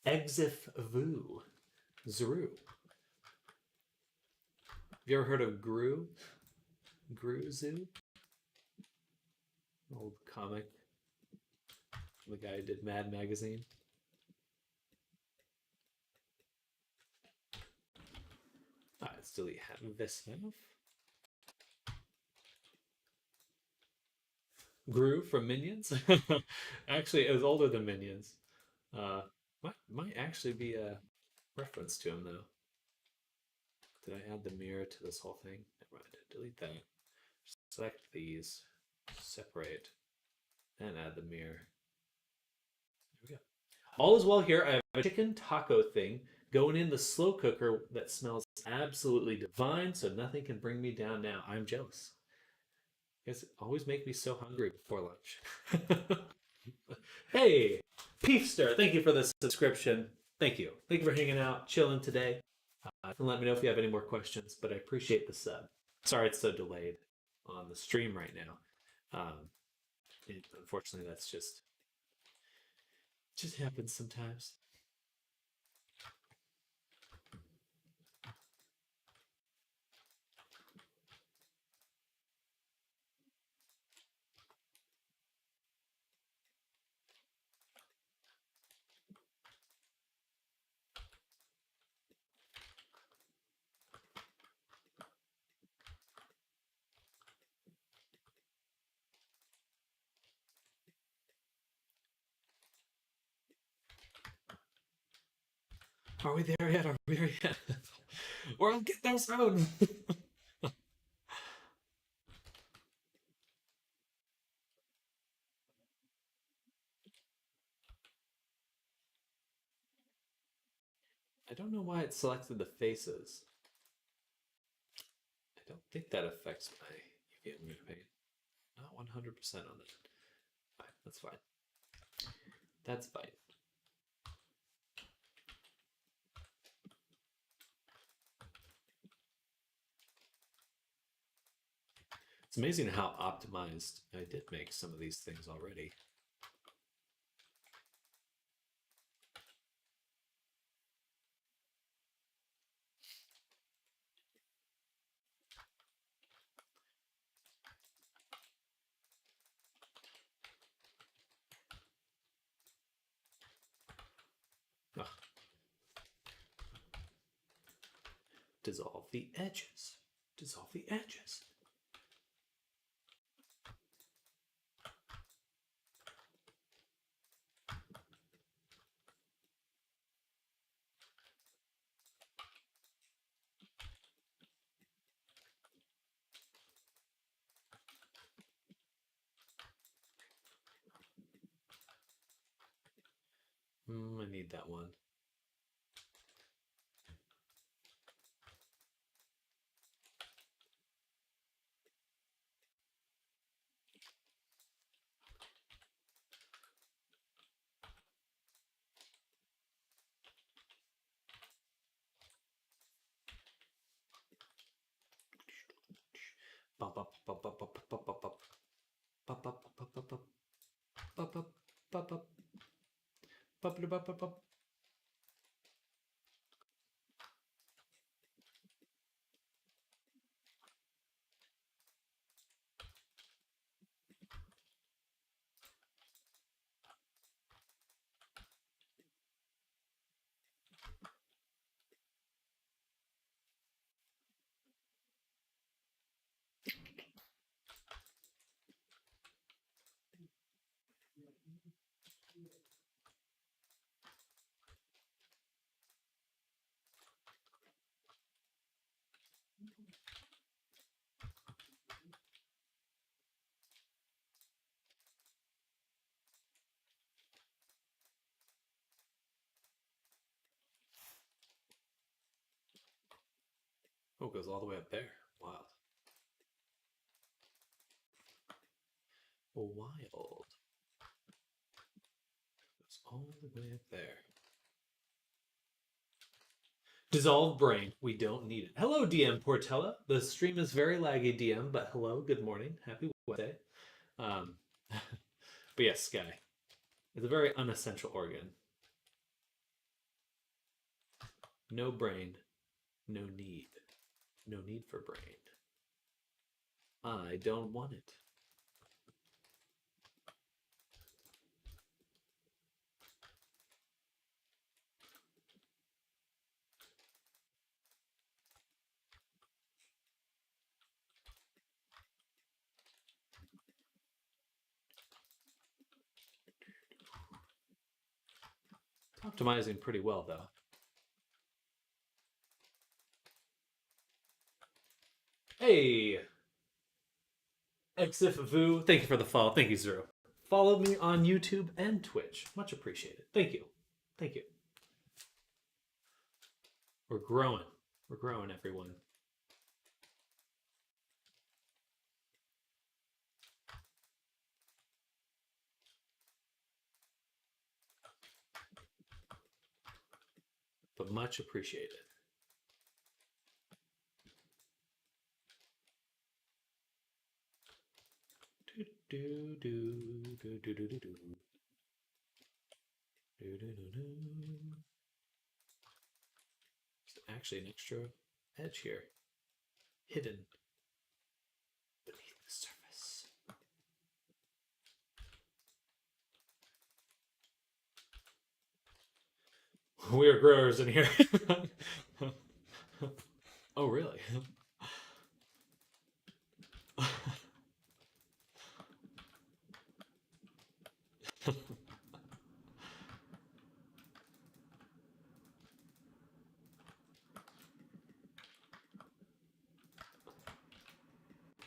Exif Vu. Zru. Have you ever heard of Gru? Gru Zoo? Old comic. The guy who did Mad Magazine. Let's delete Vismov. Gru from Minions. Actually, it was older than Minions. Might actually be a reference to him though. Did I add the mirror to this whole thing? Never mind. Delete that. Select these, separate, and add the mirror. There we go. All is well here. I have a chicken taco thing going in the slow cooker that smells absolutely divine, so nothing can bring me down now. I'm jealous. You guys always make me so hungry before lunch. Hey, Peefster, thank you for the subscription. Thank you. Thank you for hanging out, chilling today. And let me know if you have any more questions, but I appreciate the sub. Sorry it's so delayed on the stream right now. Unfortunately, that's just happens sometimes. Are we there yet? Are we there yet? Or I'll get there soon. I don't know why it selected the faces. I don't think that affects my UV paint. Not 100% on it. Fine, that's fine. That's fine. It's amazing how optimized I did make some of these things already. Ugh. Dissolve the edges. Dissolve the edges. I need that one. Oh, it goes all the way up there. Wild. Wild. Goes all the way up there. Dissolved brain. We don't need it. Hello, DM Portella. The stream is very laggy, DM, but hello, good morning. Happy Wednesday. But yes, Sky. It's a very unessential organ. No brain, no need. No need for brain. I don't want it. Optimizing pretty well, though. Hey, Exifu, thank you for the follow. Thank you, Zero. Follow me on YouTube and Twitch. Much appreciated. Thank you. Thank you. We're growing. We're growing, everyone. But much appreciated. Do, do, do, do, do, do, do, do. Do, do, do, do. There's actually an extra edge here, hidden beneath the surface. We are growers in here. Oh, really?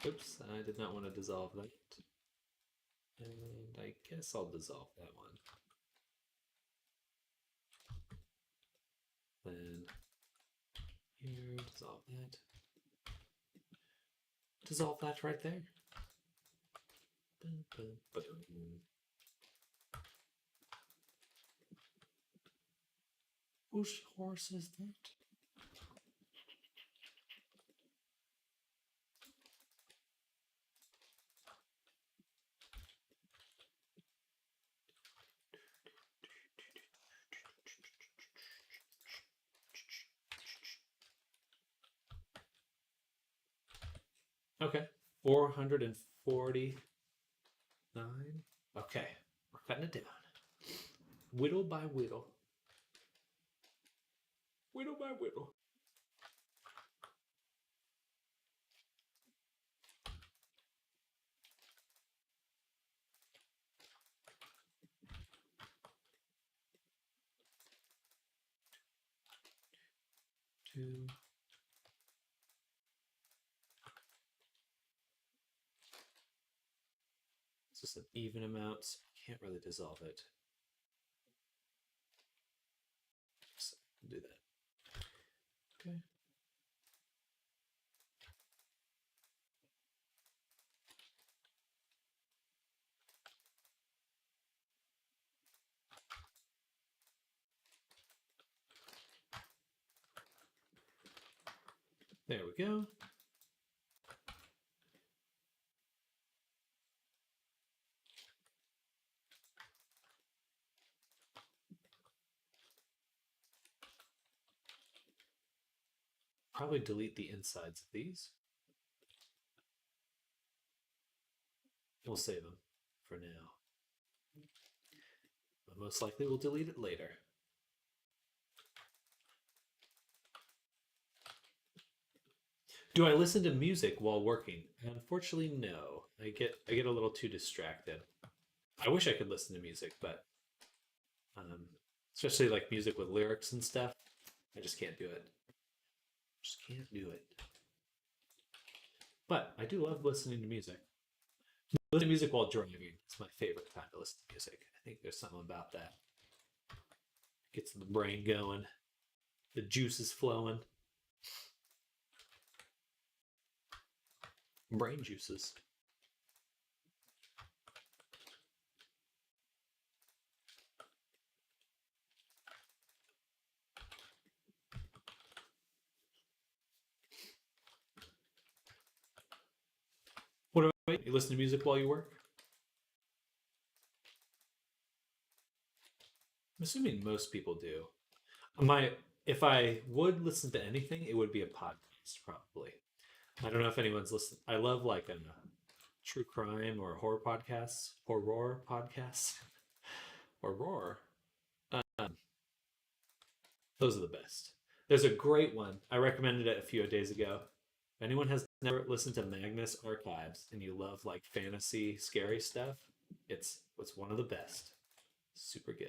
Oops, I did not want to dissolve that. And I guess I'll dissolve that one. Then here, dissolve that. Dissolve that right there. Boom, boom, boom. Whose horse is that? Okay, 449. Okay, we're cutting it down. Whittle by whittle. Whittle by whittle. Two. It's just an even amount, so can't really dissolve it. So do that. Okay. There we go. Probably delete the insides of these. We'll save them for now. But most likely we'll delete it later. Do I listen to music while working? Unfortunately, no. I get a little too distracted. I wish I could listen to music, but especially like music with lyrics and stuff, I just can't do it. Just can't do it. But I do love listening to music. Listening to music while driving is my favorite time to listen to music. I think there's something about that. Gets the brain going. The juice is flowing. Brain juices. What about you? Listen to music while you work? I'm assuming most people do. if I would listen to anything, it would be a podcast, probably. I don't know if anyone's listened. I love like a true crime or horror podcasts, horror. Um, those are the best. There's a great one. I recommended it a few days ago. If anyone has never listened to Magnus Archives and you love like fantasy, scary stuff, it's one of the best. Super good.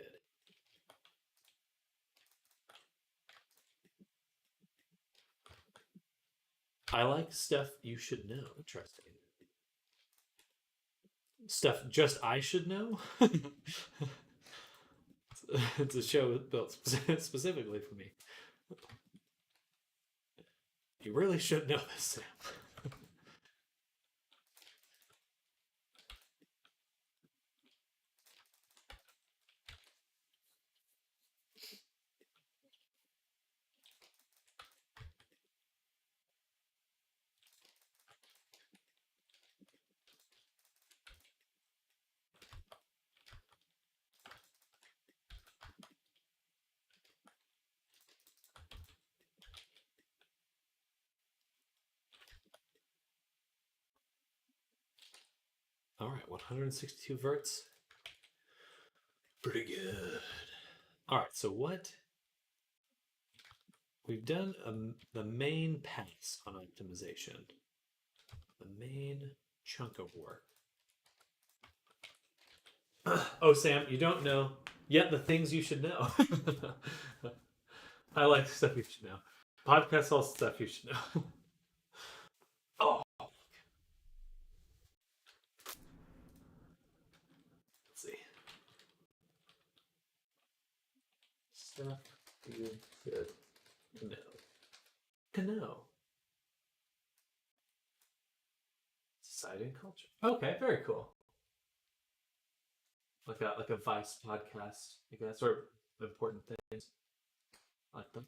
I like stuff you should know. Interesting. Stuff just I should know. It's a show built specifically for me. You really should know this, Sam. All right, 162 verts. Pretty good. All right, so what we've done the main pass on optimization, the main chunk of work. Oh, Sam, you don't know yet the things you should know. I like stuff you should know. Podcast all stuff you should know. Oh, let's see. Stuff you should know. Society and culture. Okay, very cool. Like a Vice podcast, like that sort of important things. I like them.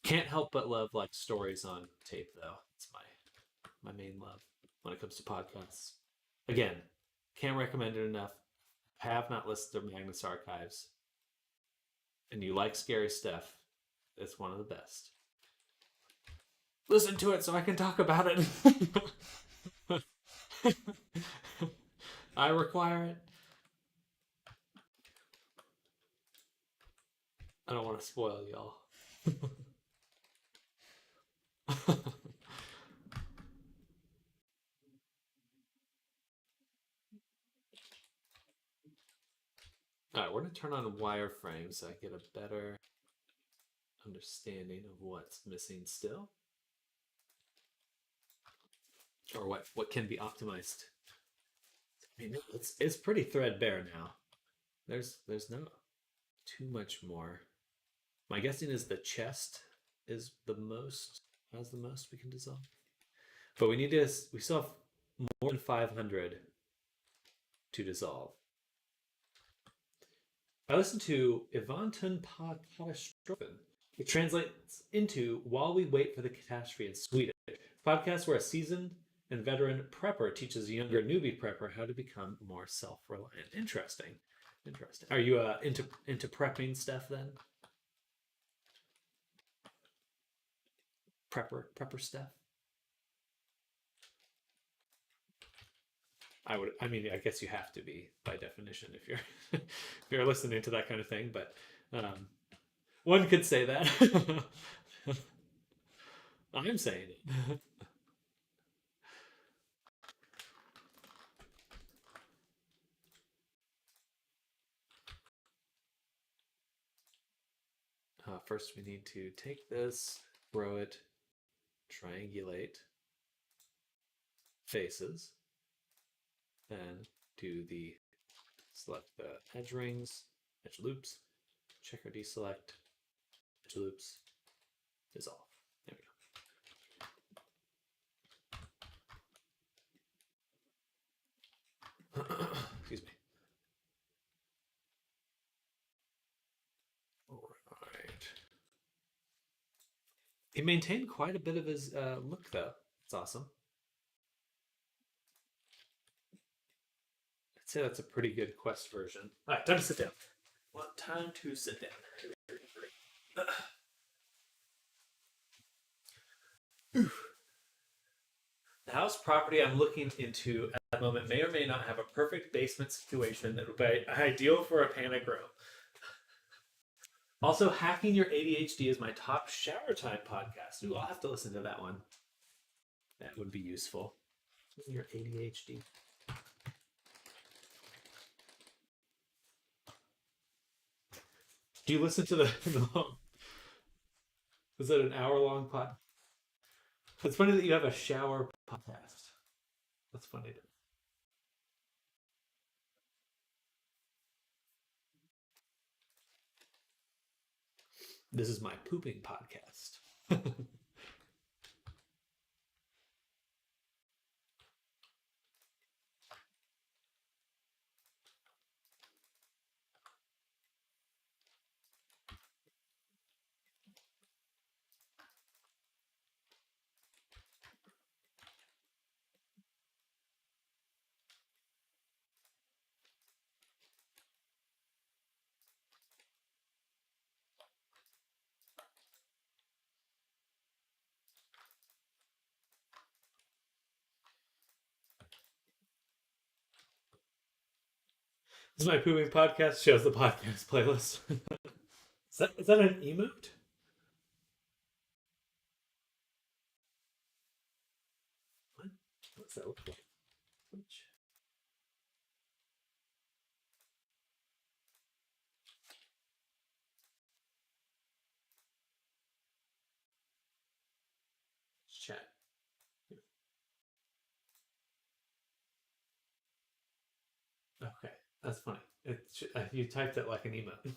Can't help but love like stories on tape though. It's my main love when it comes to podcasts. Again, can't recommend it enough. Have not listened to Magnus Archives, and you like scary stuff, it's one of the best. Listen to it so I can talk about it. I require it. I don't want to spoil y'all. All right, we're going to turn on wireframe so I get a better understanding of what's missing still. Or what can be optimized. I mean, it's pretty threadbare now. There's no too much more. My guessing is the chest is the most we can dissolve. But we still have more than 500 to dissolve. I listened to Ivanton Podcasten. It translates into While We Wait for the Catastrophe in Swedish. Podcast where a seasoned and veteran prepper teaches a younger newbie prepper how to become more self-reliant. Interesting. Are you into prepping stuff then? Prepper stuff? I mean, I guess you have to be by definition if you're if you're listening to that kind of thing, but one could say that. I'm saying it. First, we need to take this, grow it, triangulate faces, then do the select the edge rings, edge loops, check or deselect, edge loops, dissolve. There we go. Excuse me. All right. He maintained quite a bit of his look, though. It's awesome. I'd say that's a pretty good Quest version. All right, time to sit down. Time time to sit down. The house property I'm looking into at the moment may or may not have a perfect basement situation that would be ideal for a panic room. Also, Hacking Your ADHD is my top shower time podcast. Ooh, I'll have to listen to that one. That would be useful. Your ADHD. Do you listen to the is it an hour-long pod? It's funny that you have a shower podcast. That's funny. This is my pooping podcast. This is my pooping podcast. Shows the podcast playlist. Is that an emote? What? What's that look like? Which? Chat. Okay, that's funny. You typed it like an emote.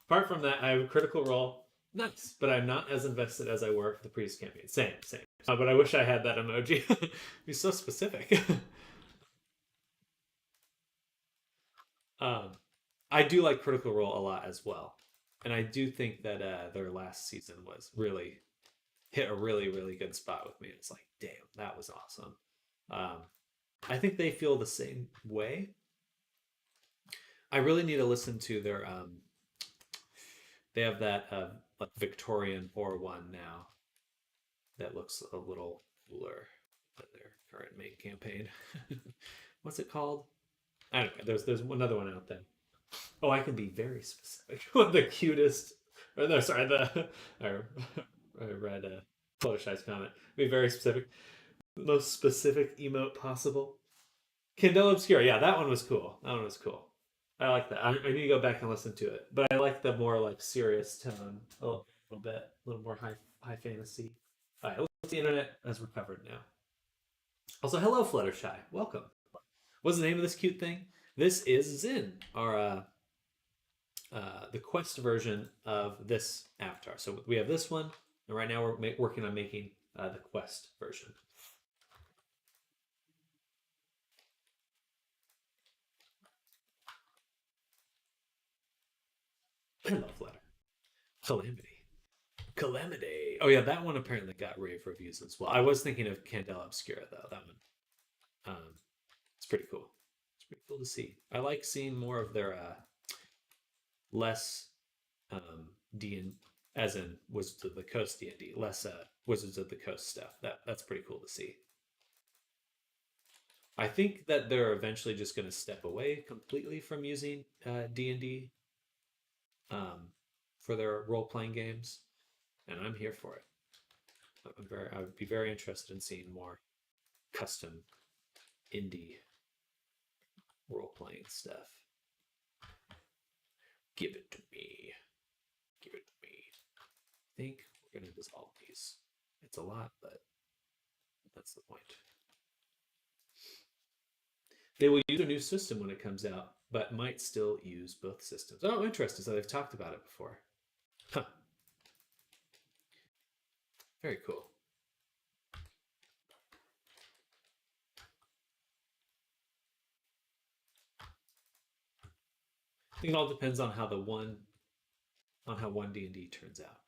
Apart from that, I have a Critical Role. Nice, but I'm not as invested as I were for the previous campaign. Same. But I wish I had that emoji. Be so specific. um, I do like Critical Role a lot as well, and I do think that their last season was really hit a really good spot with me. It's like, damn, that was awesome. I think they feel the same way. I really need to listen to their they have that like Victorian horror one now that looks a little cooler than their current main campaign. What's it called? I don't know. There's another one out there. Oh, I can be very specific. The cutest. Or no, sorry. I read Fluttershy's comment. Be very specific. The most specific emote possible. Kindle Obscura. Yeah, that one was cool. I like that. I need to go back and listen to it, but I like the more like serious tone a little bit, a little more high fantasy. All right, the internet has recovered now. Also, hello Fluttershy, welcome. What's the name of this cute thing? This is Zin, our the Quest version of this avatar. So we have this one, and right now we're working on making the Quest version. Hello, Flutter. Calamity. Oh yeah, that one apparently got rave reviews as well. I was thinking of Candela Obscura though. That one, it's pretty cool. It's pretty cool to see. I like seeing more of their less D and as in Wizards of the Coast D&D, less Wizards of the Coast stuff. That's pretty cool to see. I think that they're eventually just going to step away completely from using D&D for their role-playing games, and I'm here for it. I would be very interested in seeing more custom indie role-playing stuff. Give it to me. Give it to me. I think we're going to dissolve these. It's a lot, but that's the point. They will use a new system when it comes out, but might still use both systems. Oh, interesting. So they've talked about it before. Huh. Very cool. I think it all depends on how one D&D turns out.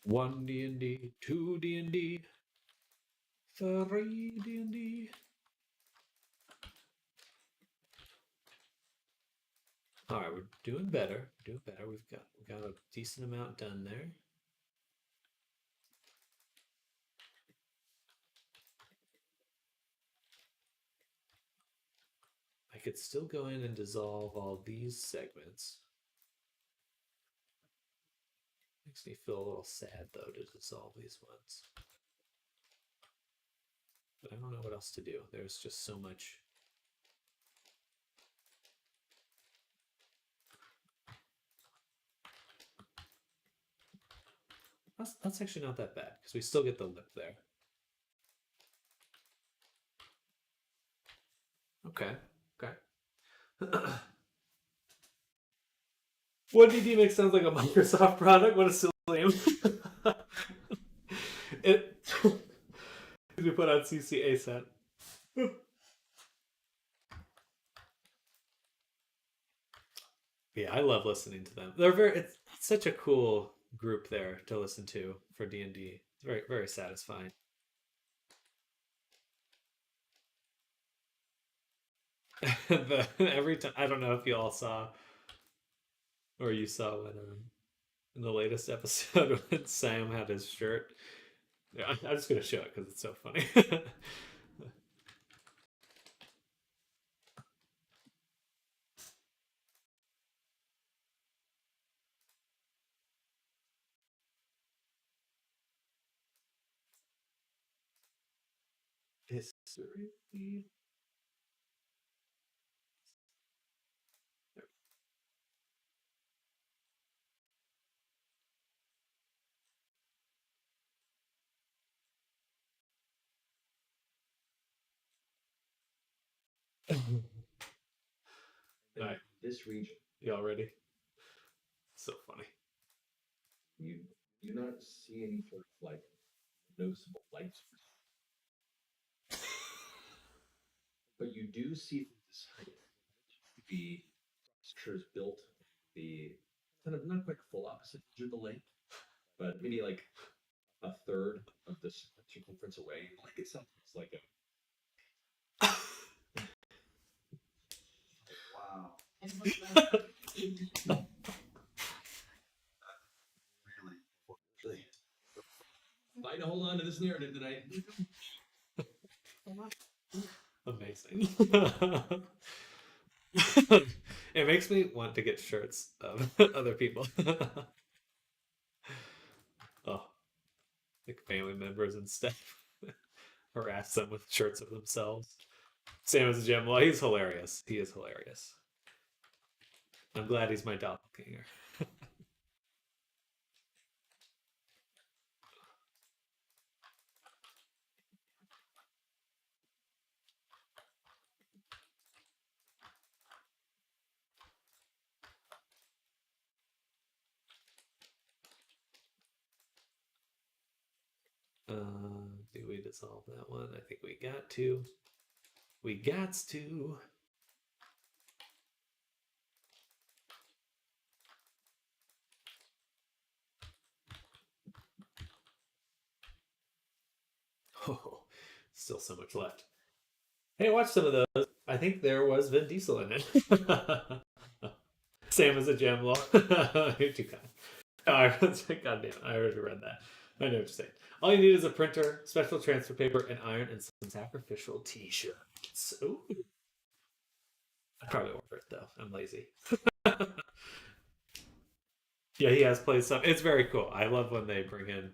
One D&D, two D&D, three D&D. All right, we're doing better. Doing better. We got a decent amount done there. I could still go in and dissolve all these segments. Makes me feel a little sad though to dissolve these ones. But I don't know what else to do. There's just so much. That's actually not that bad because we still get the lip there. Okay. Okay. 1D makes sounds like a Microsoft product. What a silly name. It we put on CC ASAP. Yeah, I love listening to them. They're very. It's such a cool group there to listen to for D&D. It's very very satisfying. Every time I don't know if you all saw or you saw when in the latest episode when Sam had his shirt. Yeah, I'm just gonna show it because it's so funny. History. In Alright, this region, y'all ready? So funny. you do not see any sort of like noticeable light source, but you do see from this height the structures built the kind of not quite full opposite edge of the lake, but maybe like a third of the circumference away. Like it sounds like a wow. Really, trying to hold on to this narrative tonight. Amazing. It makes me want to get shirts of other people. Oh, like family members and stuff. Harass them with shirts of themselves. Sam is a gem. Well, he's hilarious. He is hilarious. I'm glad he's my doppelganger. Do we dissolve that one? I think we got to. We got to. Oh, still so much left. Hey, watch some of those. I think there was Vin Diesel in it. Sam is a gem. Well, you're too kind. Oh, God damn, I already read that. I know what you're saying. All you need is a printer, special transfer paper, an iron, and some sacrificial t-shirts. Ooh. I probably order it though. I'm lazy. Yeah, he has played some. It's very cool. I love when they bring in.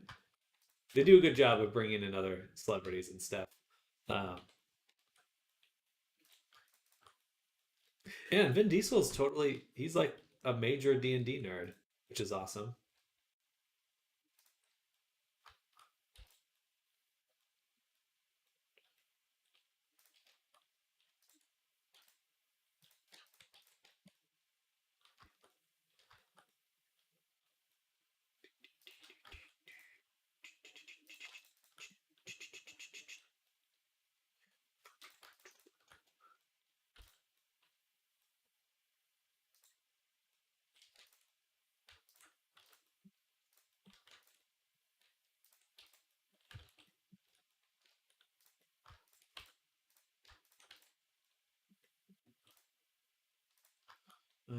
They do a good job of bringing in other celebrities and stuff. Um, and Vin Diesel is totally. He's like a major D&D nerd, which is awesome.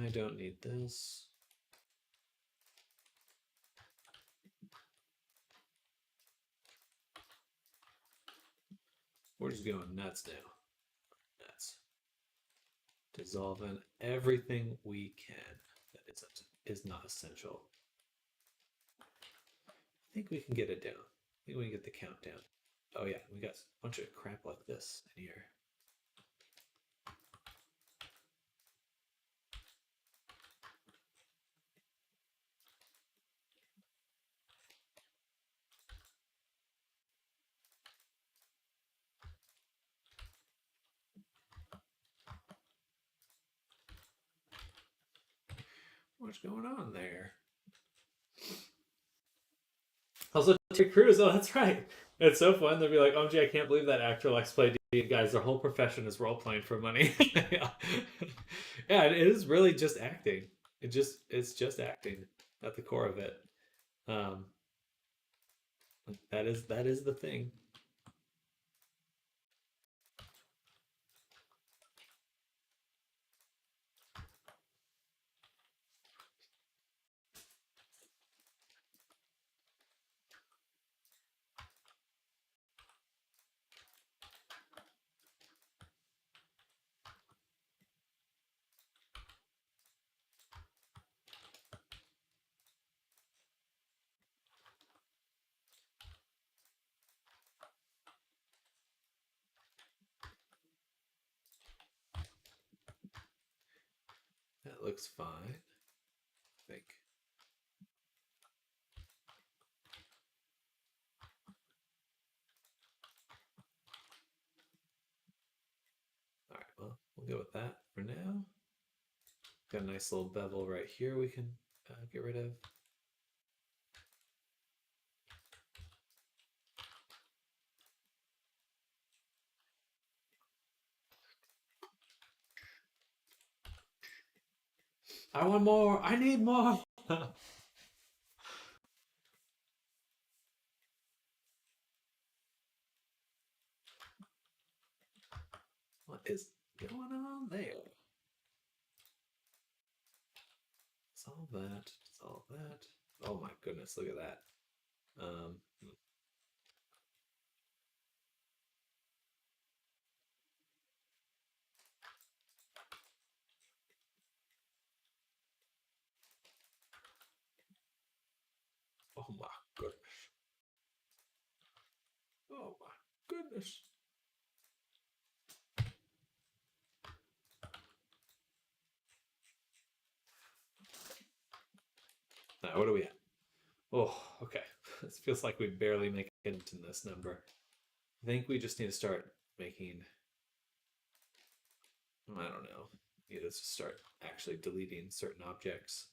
I don't need this. We're just going nuts now. Nuts. Dissolving everything we can that is not essential. I think we can get it down. I think we can get the count down. Oh yeah, we got a bunch of crap like this in here. What's going on there? Also, Terry Crews. Oh, that's right. It's so fun. They'll be like, "Oh, gee, I can't believe that actor likes play D. Guys, their whole profession is role playing for money." Yeah. Yeah, it is really just acting. It's just acting at the core of it. Um, that is the thing. That looks fine. I think. All right. Well, we'll go with that for now. Got a nice little bevel right here we can get rid of. I want more. I need more. What is going on there? Dissolve that. Dissolve that. Oh my goodness, look at that. Um, oh my goodness. Oh my goodness. Now, what are we at? Oh, okay. This feels like we barely make it into this number. I think we just need to start making. I don't know. We need to start actually deleting certain objects.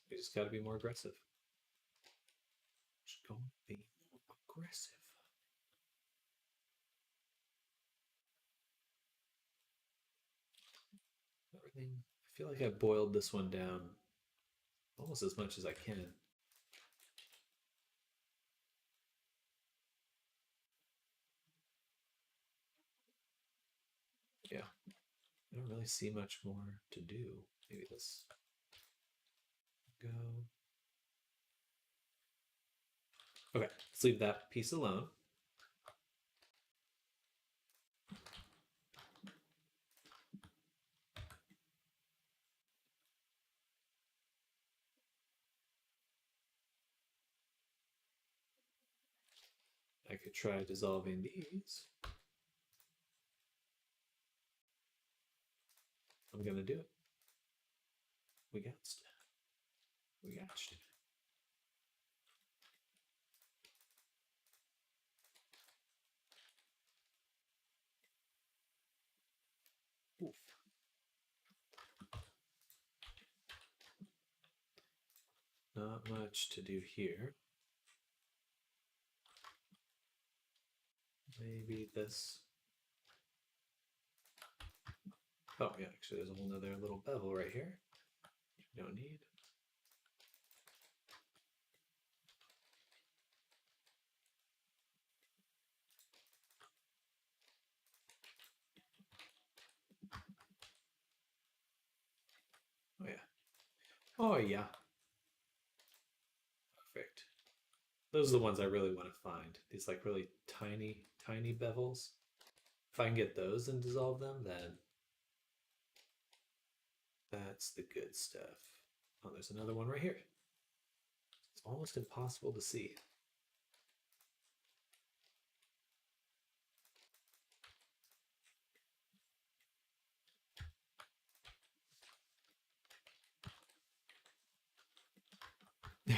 We just got to be more aggressive. Just go be more aggressive. Everything. I feel like I boiled this one down almost as much as I can. Yeah. I don't really see much more to do. Maybe this go. Okay, let's leave that piece alone. I could try dissolving these. I'm gonna do it. We got it. We got it. Oof. Not much to do here. Maybe this. Oh yeah, actually there's a whole nother little bevel right here. Don't need. Oh yeah, perfect. Those are the ones I really want to find. These like really tiny bevels. If I can get those and dissolve them, then that's the good stuff. Oh, there's another one right here. It's almost impossible to see.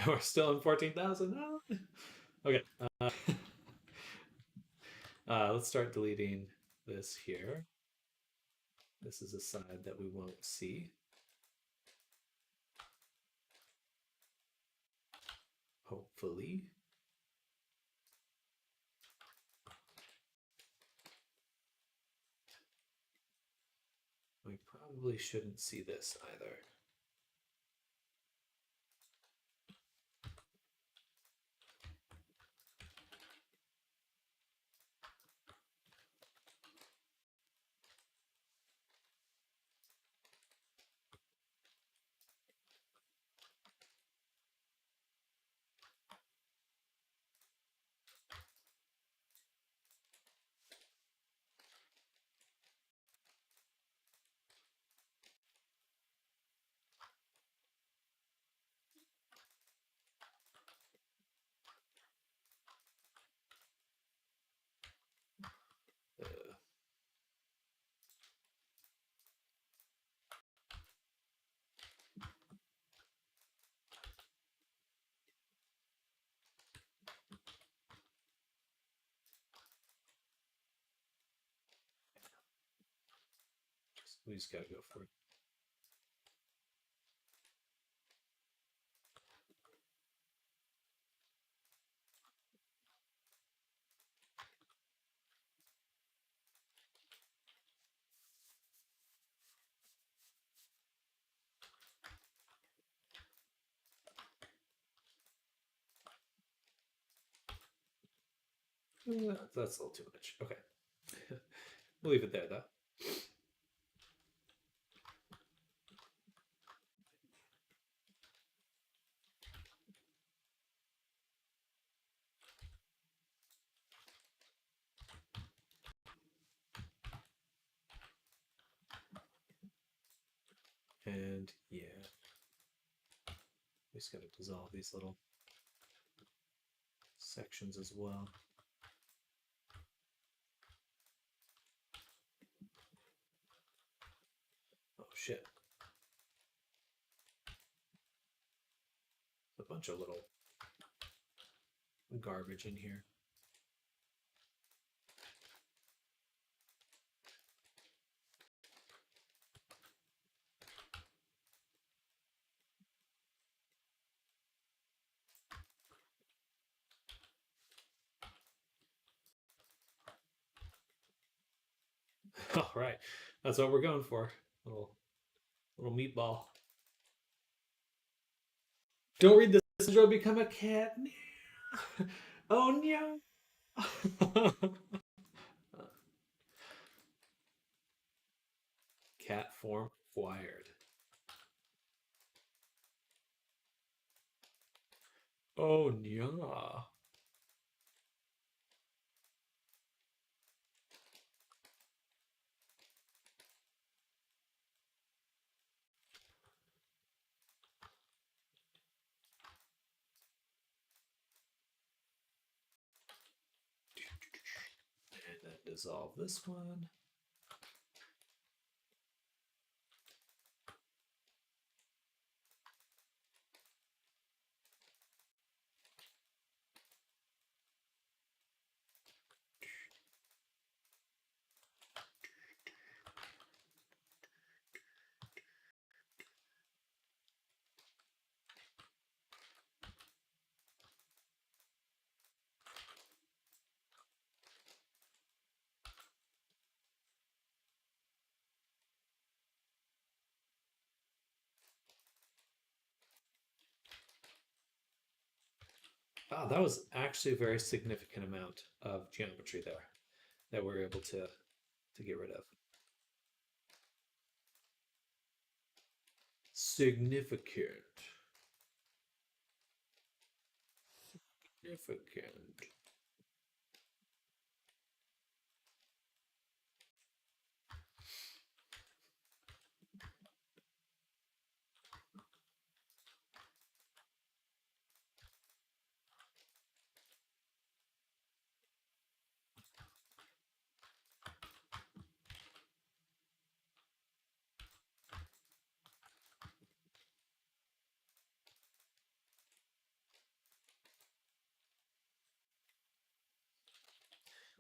We're still in 14,000. Oh. Okay. Let's start deleting this here. This is a side that we won't see. Hopefully. We probably shouldn't see this either. We just gotta go for it. That's a little too much. Okay. We'll leave it there though. And yeah, we just gotta dissolve these little sections as well. Oh shit. A bunch of little garbage in here. All right, that's what we're going for. Little meatball. Don't read this, or become a cat. Oh no. Cat form acquired. Oh yeah. And then dissolve this one. Wow, that was actually a very significant amount of geometry there that we're able to get rid of. Significant. Significant.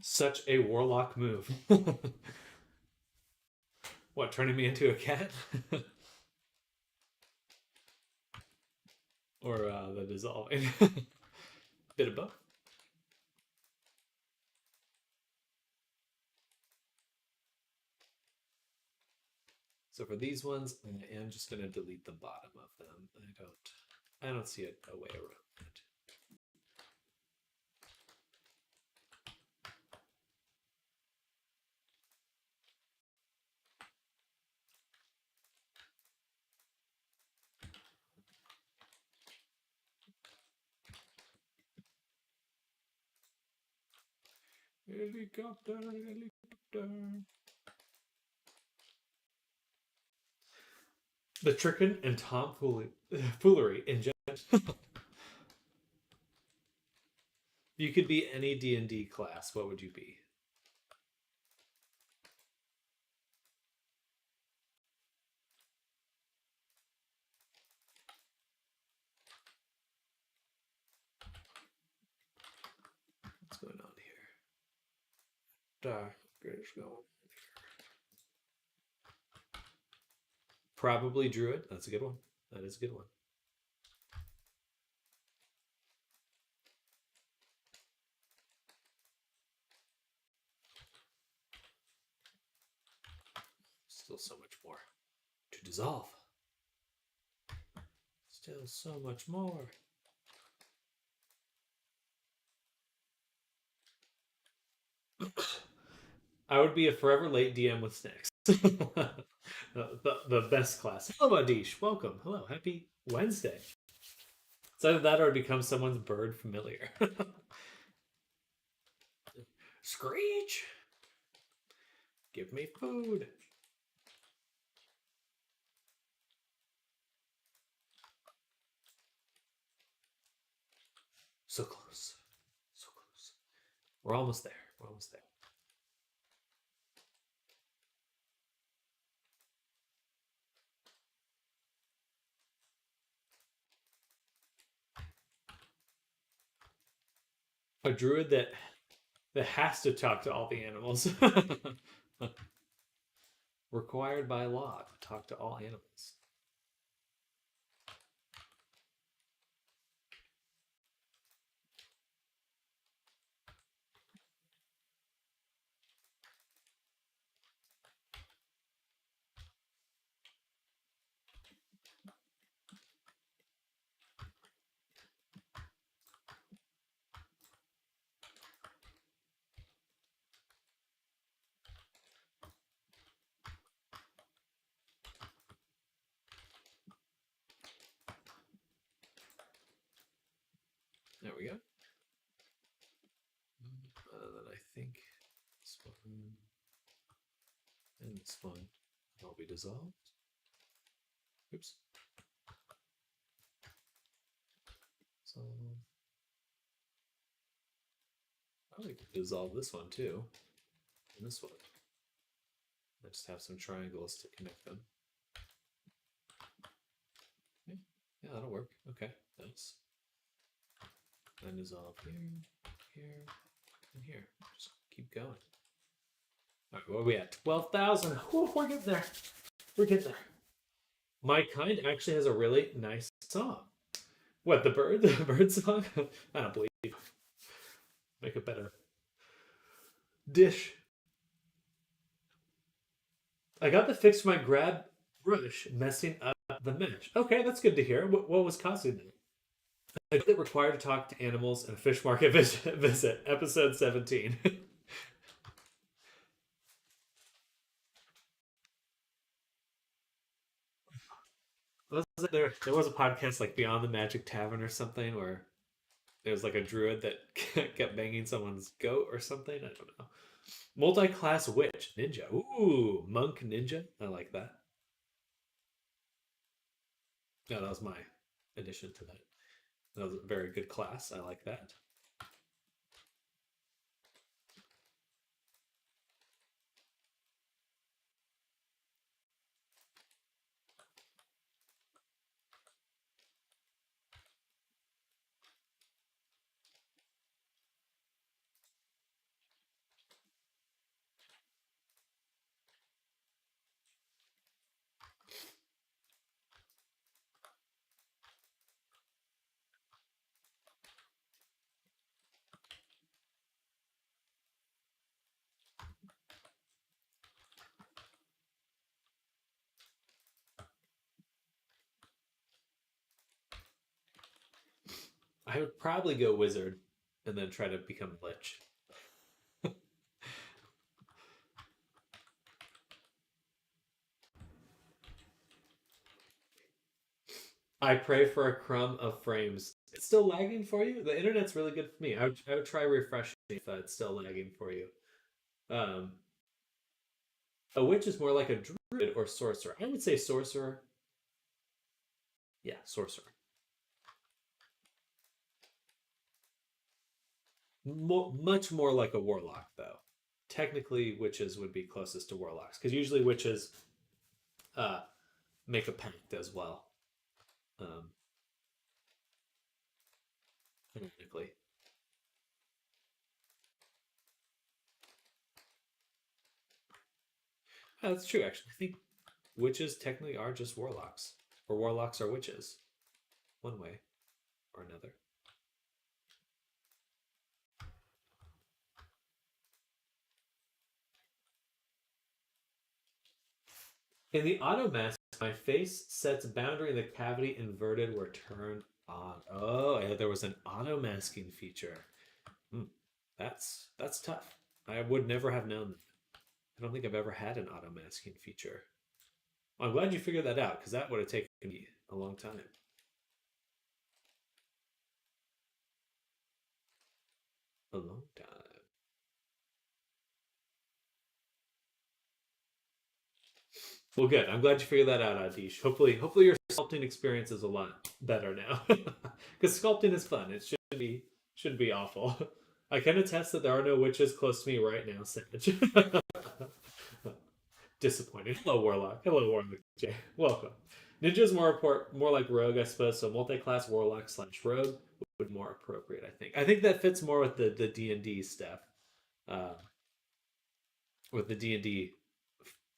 Such a warlock move. What, turning me into a cat? Or the dissolving? Bit of both. So for these ones, I am just going to delete the bottom of them. I don't see a way around it. Helicopter, helicopter. The trickin' and tomfoolery in general. You could be any D&D class. What would you be? What's going on here? Dark is going. Probably druid. That's a good one. That is a good one. Still so much more to dissolve. Still so much more. I would be a forever late DM with snacks. the best class. Hello, Adish. Welcome. Hello. Happy Wednesday. It's either that or become someone's bird familiar. Screech! Give me food. So close. So close. We're almost there. We're almost there. A druid that has to talk to all the animals. Required by law to talk to all animals. There we go. Then I think this one and this one will be dissolved. Oops. So I like to dissolve this one too, and this one. I just have some triangles to connect them. Okay. Yeah, that'll work. Okay, nice. And dissolve here, here, and here. Just keep going. All right, what are we at? 12,000. We're getting there. We're getting there. My kind actually has a really nice song. What, the bird? The bird song? I don't believe. Make a better dish. I got the fix for my grab brush messing up the mesh. Okay, that's good to hear. What was causing that? I get required to talk to animals in a fish market visit. Episode 17. there was a podcast like Beyond the Magic Tavern or something where there was like a druid that kept banging someone's goat or something. I don't know. Multi-class witch ninja. Ooh, monk ninja. I like that. Yeah, that was my addition to that. That was a very good class. I like that. I would probably go wizard and then try to become lich. I pray for a crumb of frames. It's still lagging for you? The internet's really good for me. I would try refreshing if it's still lagging for you. Um, a witch is more like a druid or sorcerer. I would say sorcerer. Yeah, sorcerer. Much more like a warlock, though. Technically, witches would be closest to warlocks because usually witches uh, make a pact as well. Technically, that's true. Actually, I think witches technically are just warlocks, or warlocks are witches, one way or another. In the auto mask, my face sets boundary and the cavity inverted were turned on. Oh, yeah, there was an auto masking feature. Hmm, that's tough. I would never have known that. I don't think I've ever had an auto masking feature. Well, I'm glad you figured that out because that would have taken me a long time. A long time. Well, good. I'm glad you figured that out, Adish. Hopefully your sculpting experience is a lot better now. Because sculpting is fun. It shouldn't be awful. I can attest that there are no witches close to me right now, Sage. Disappointing. Hello, Warlock. Hello, Warlock. Jay. Welcome. Ninja's more like rogue, I suppose. So multi-class warlock slash rogue would be more appropriate. I think that fits more with the D&D stuff, uh, with the D&D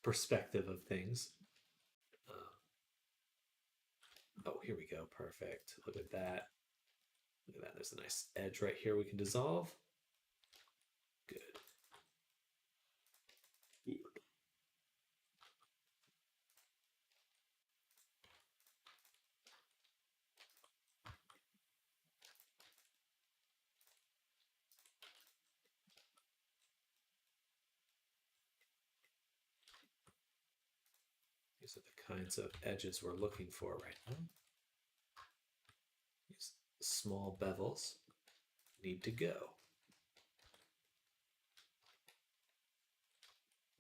perspective of things. Oh, here we go. Perfect. Look at that. Look at that. There's a nice edge right here we can dissolve. Good. These are the kinds of edges we're looking for right now. These small bevels need to go.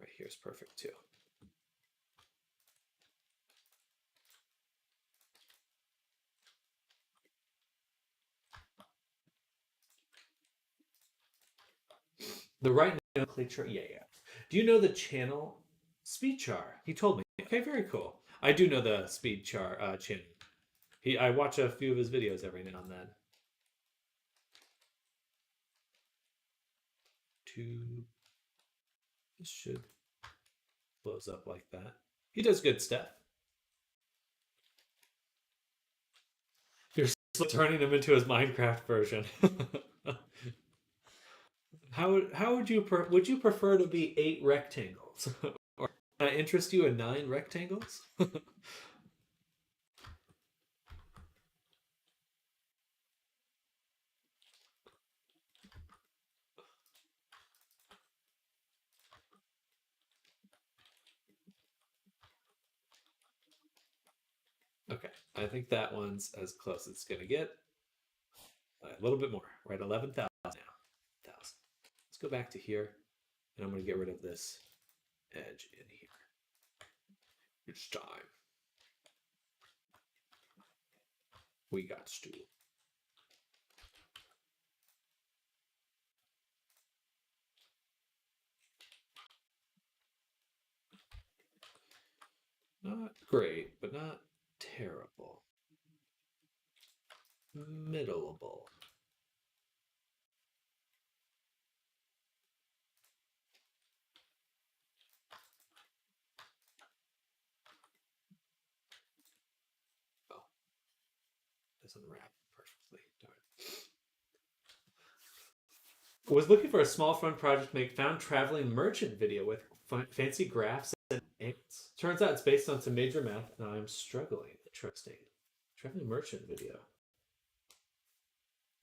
Right here is perfect too. The right nomenclature, yeah. Do you know the channel Speedchar? He told me. Okay, very cool. I do know the Speedchar channel. I watch a few of his videos every now and then. This should close up like that. He does good stuff. You're turning him into his Minecraft version. How would you prefer to be 8 rectangles, or interest you in 9 rectangles? Okay, I think that one's as close as it's going to get. A little bit more. We're at 11,000 now. 1,000. Let's go back to here, and I'm going to get rid of this edge in here. It's time. We got to. Not great, but not terrible. Middleable. Oh, doesn't wrap perfectly. Darn. Was looking for a small fun project to make found traveling merchant video with fancy graphs and angles. Turns out it's based on some major math, and I'm struggling. Interesting. Traveling merchant video.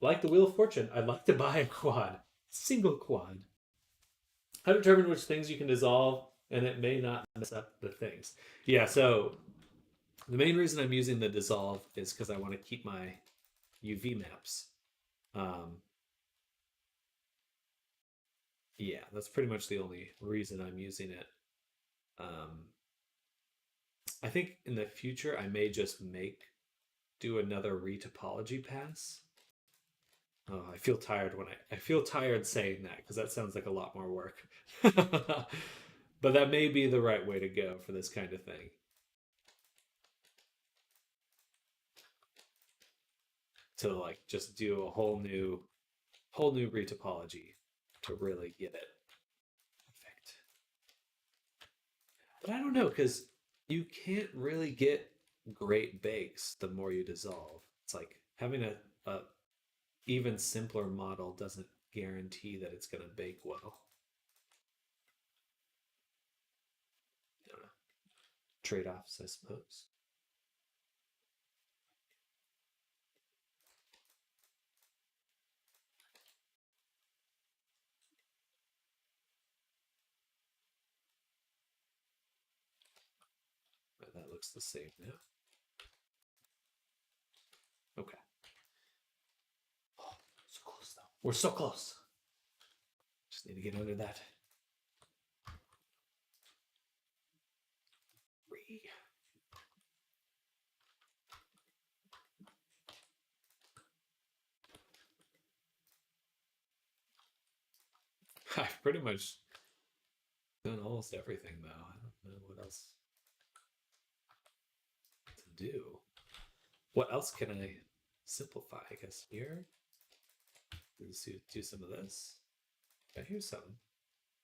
Like the Wheel of Fortune, I'd like to buy a quad. Single quad. How to determine which things you can dissolve, and it may not mess up the things. Yeah, so the main reason I'm using the dissolve is because I want to keep my UV maps. Yeah, that's pretty much the only reason I'm using it. I think in the future I may just do another retopology pass. Oh, I feel tired when I feel tired saying that because that sounds like a lot more work. But that may be the right way to go for this kind of thing. To like just do a whole new retopology to really get it perfect. But I don't know, because you can't really get great bakes the more you dissolve. It's like having a even simpler model doesn't guarantee that it's going to bake well. I don't know. Trade-offs, I suppose. That looks the same now. Okay. Oh, so close though. We're so close. Just need to get under that. I've pretty much done almost everything though. I don't know what else to do. What else can I simplify? I guess here. Let's do some of this. Okay, here's something.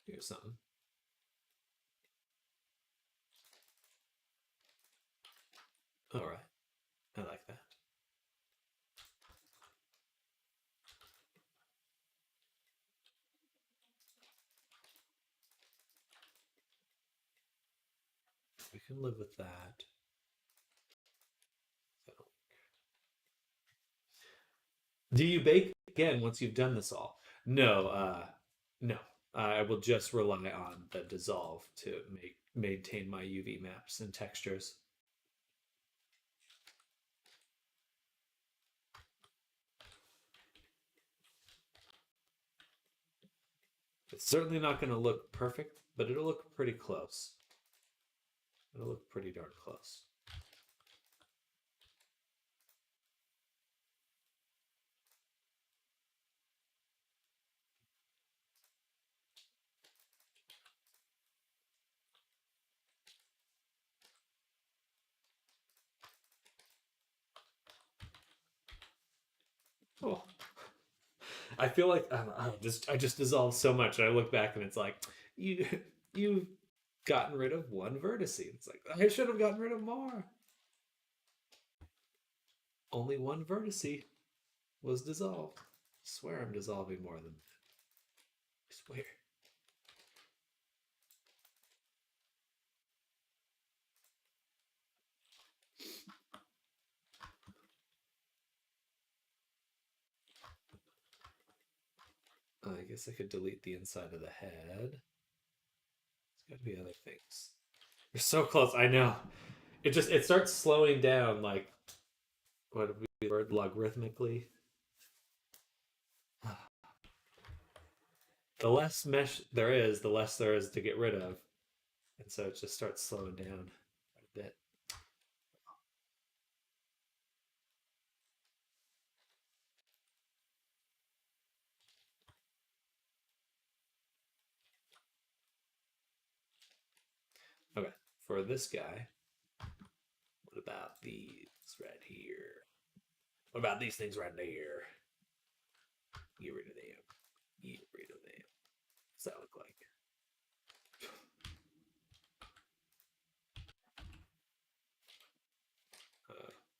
Here's something. All right. I like that. We can live with that. Do you bake again once you've done this all? No, no. I will just rely on the dissolve to maintain my UV maps and textures. It's certainly not going to look perfect, but it'll look pretty close. It'll look pretty darn close. Oh, I feel like I just dissolved so much, and I look back and it's like you've gotten rid of one vertice. It's like I should have gotten rid of more. Only one vertice was dissolved. I swear I'm dissolving more than that. I swear. I guess I could delete the inside of the head. There's got to be other things. We're so close. I know. It starts slowing down like what would be the word? Logarithmically. The less mesh there is, the less there is to get rid of. And so it just starts slowing down a bit. Okay, for this guy, what about these right here? What about these things right there? Get rid of them. Get rid of them. What's that look like?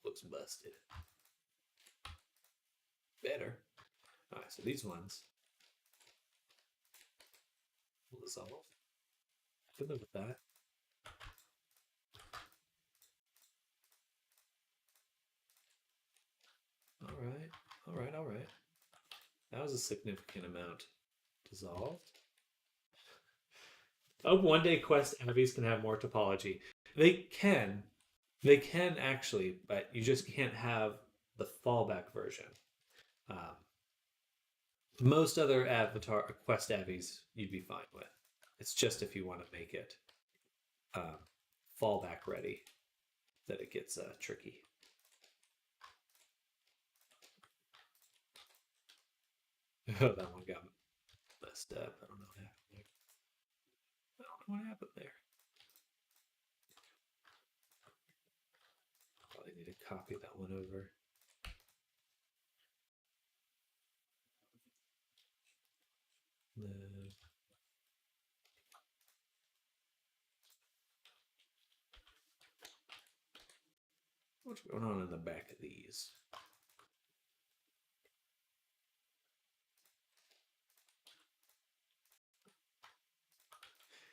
Looks busted. Better. Alright, so these ones will dissolve. I can live with that. Alright. That was a significant amount dissolved. I hope one day Quest Abbeys can have more topology. They can. They can actually, but you just can't have the fallback version. Most other Avatar Quest Abbeys you'd be fine with. It's just if you want to make it fallback ready that it gets tricky. Oh, that one got messed up. I don't know what happened there. I don't know what happened there. Probably need to copy that one over. What's going on in the back of these?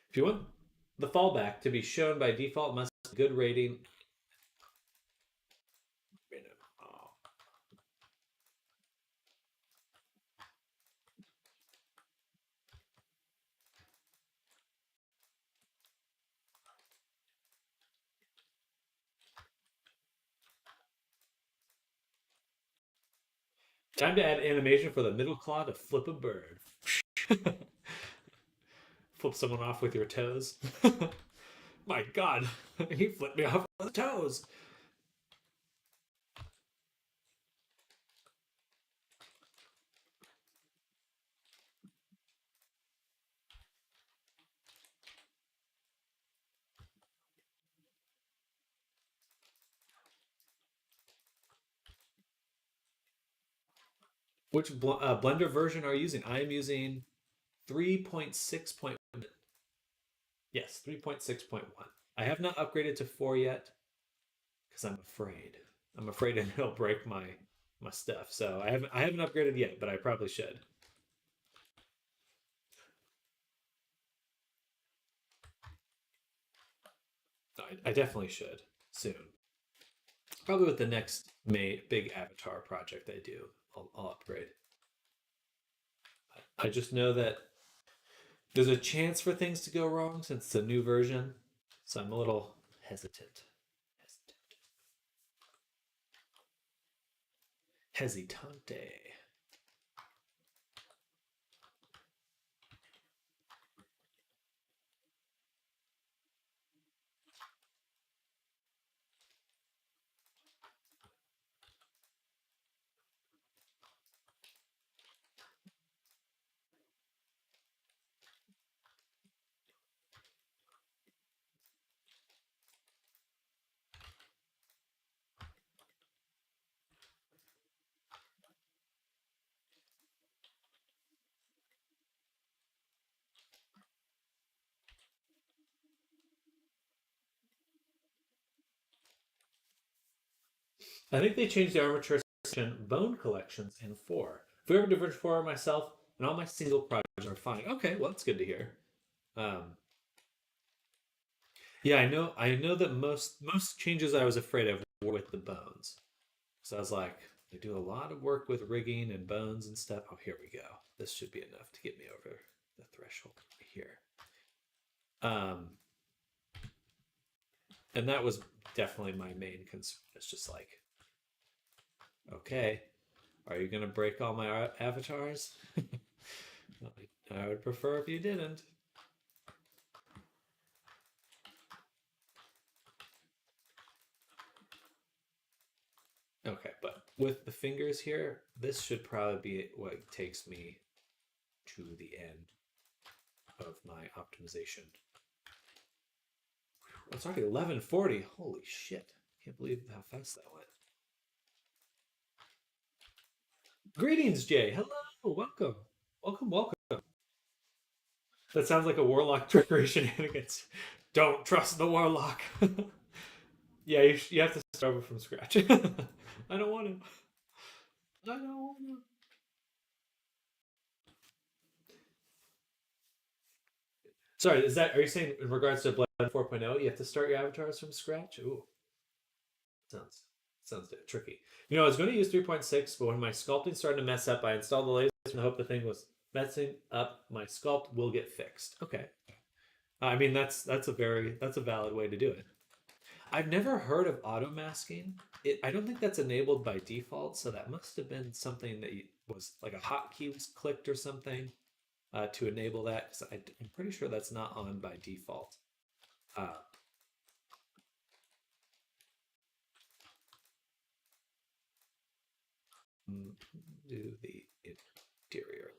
If you want the fallback to be shown by default, must have a good rating. Time to add animation for the middle claw to flip a bird. Flip someone off with your toes. My God, he flipped me off with the toes. Which Blender version are you using? I am using 3.6.1. Yes, 3.6.1. I have not upgraded to 4 yet because I'm afraid. I'm afraid it'll break my stuff. So I haven't upgraded yet, but I probably should. I definitely should soon. Probably with the next big Avatar project I do, I'll upgrade. I just know that there's a chance for things to go wrong since it's a new version, so I'm a little hesitant. Hesitante. I think they changed the armature section bone collections in 4. If we ever do version 4 myself, and all my single projects are fine. Okay, well that's good to hear. Yeah, I know that most changes I was afraid of were with the bones. So I was like, they do a lot of work with rigging and bones and stuff. Oh, here we go. This should be enough to get me over the threshold here. And that was definitely my main concern. It's just like, Okay. Are you going to break all my avatars? I would prefer if you didn't. Okay, but with the fingers here, this should probably be what takes me to the end of my optimization. It's already 11:40. Holy shit. Can't believe how fast that went. Greetings, Jay. Hello. Welcome. Welcome. That sounds like a warlock trickery shenanigans. Don't trust the warlock. Yeah, you have to start over from scratch. I don't want to. I don't want to. Sorry, are you saying in regards to Blend 4.0, you have to start your avatars from scratch? Ooh, sounds tricky. You know, I was going to use 3.6, but when my sculpting started to mess up, I installed the lasers and I hope the thing was messing up. My sculpt will get fixed. Okay. I mean, that's a valid way to do it. I've never heard of auto masking. I don't think that's enabled by default, so that must have been something that was like a hotkey was clicked or something to enable that. Because I'm pretty sure that's not on by default. Do the interior.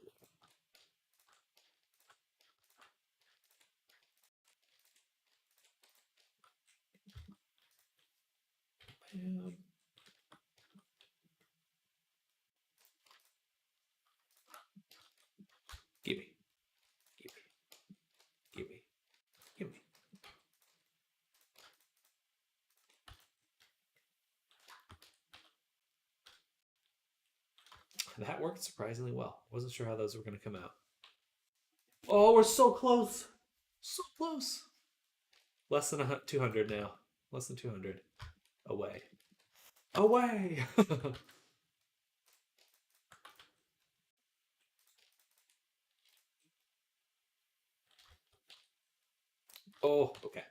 Gimme. That worked surprisingly well. Wasn't sure how those were going to come out. Oh, we're so close. So close. Less than 200 now. Less than 200. Away. Away! Oh, okay.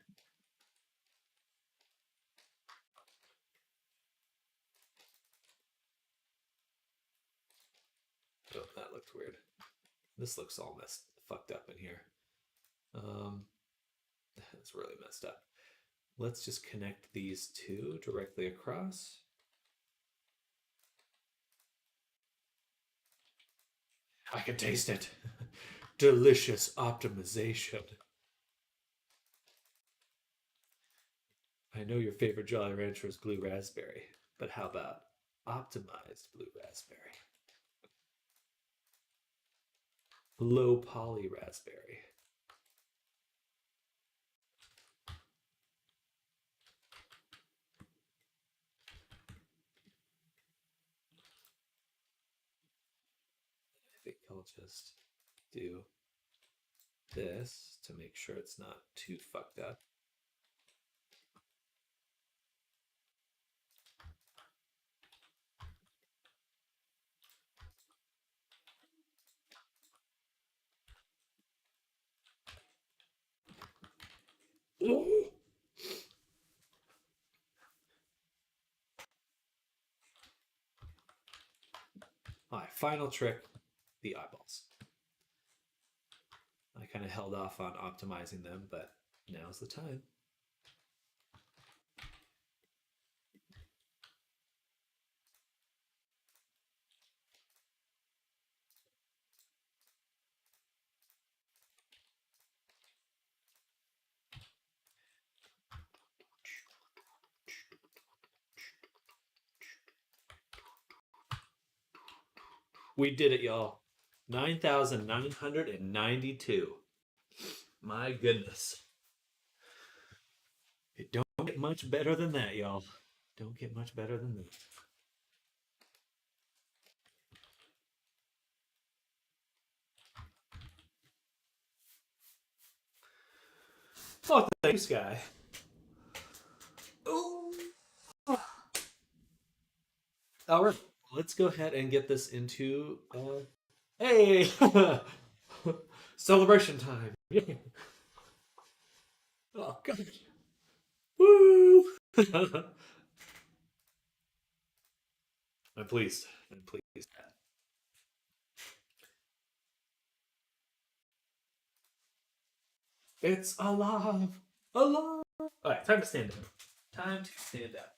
Oh, that looked weird. This looks all fucked up in here. That's really messed up. Let's just connect these two directly across. I can taste it. Delicious optimization. I know your favorite Jolly Rancher is blue raspberry, but how about optimized blue raspberry? Low poly raspberry. I think I'll just do this to make sure it's not too fucked up. All right, final trick, the eyeballs. I kind of held off on optimizing them, but now's the time. We did it, y'all. 9,992. My goodness. It don't get much better than that, y'all. Don't get much better than that. Oh, thanks, Sky. Ooh. All right, let's go ahead and get this into. Hey! Celebration time. Oh, God. Woo! I'm pleased. I'm pleased. It's alive! Alive! Alright, time to stand up. Time to stand up.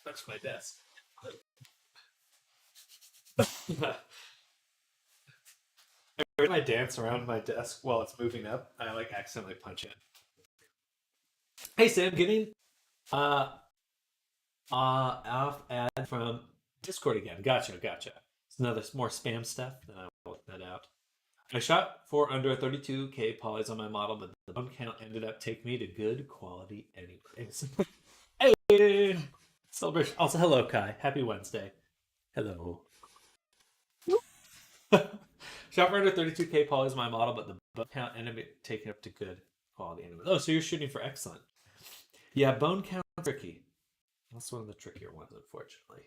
That's my desk. Every time I dance around my desk while it's moving up, I like accidentally punch it. Hey Sam, getting off ad from Discord again. Gotcha. It's another more spam stuff. I will look that out. I shot for under 32k polys on my model, but the bone count ended up taking me to good quality anyways. Hey! Celebration. Also, hello, Kai. Happy Wednesday. Hello. Shot for under 32k polys on my model, but the bone count ended up taking up to good quality anyways. Oh, so you're shooting for excellent. Yeah, bone count tricky. That's one of the trickier ones, unfortunately.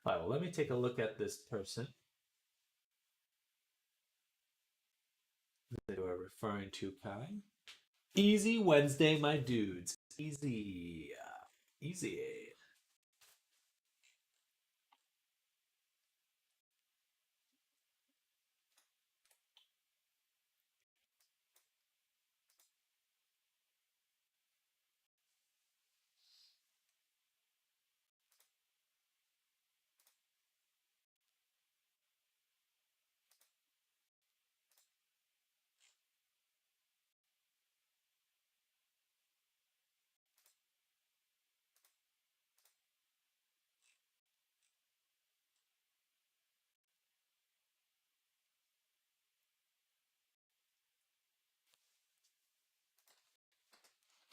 All right, well, let me take a look at this person. They were referring to Kai. Easy Wednesday, my dudes. Easy. Easy.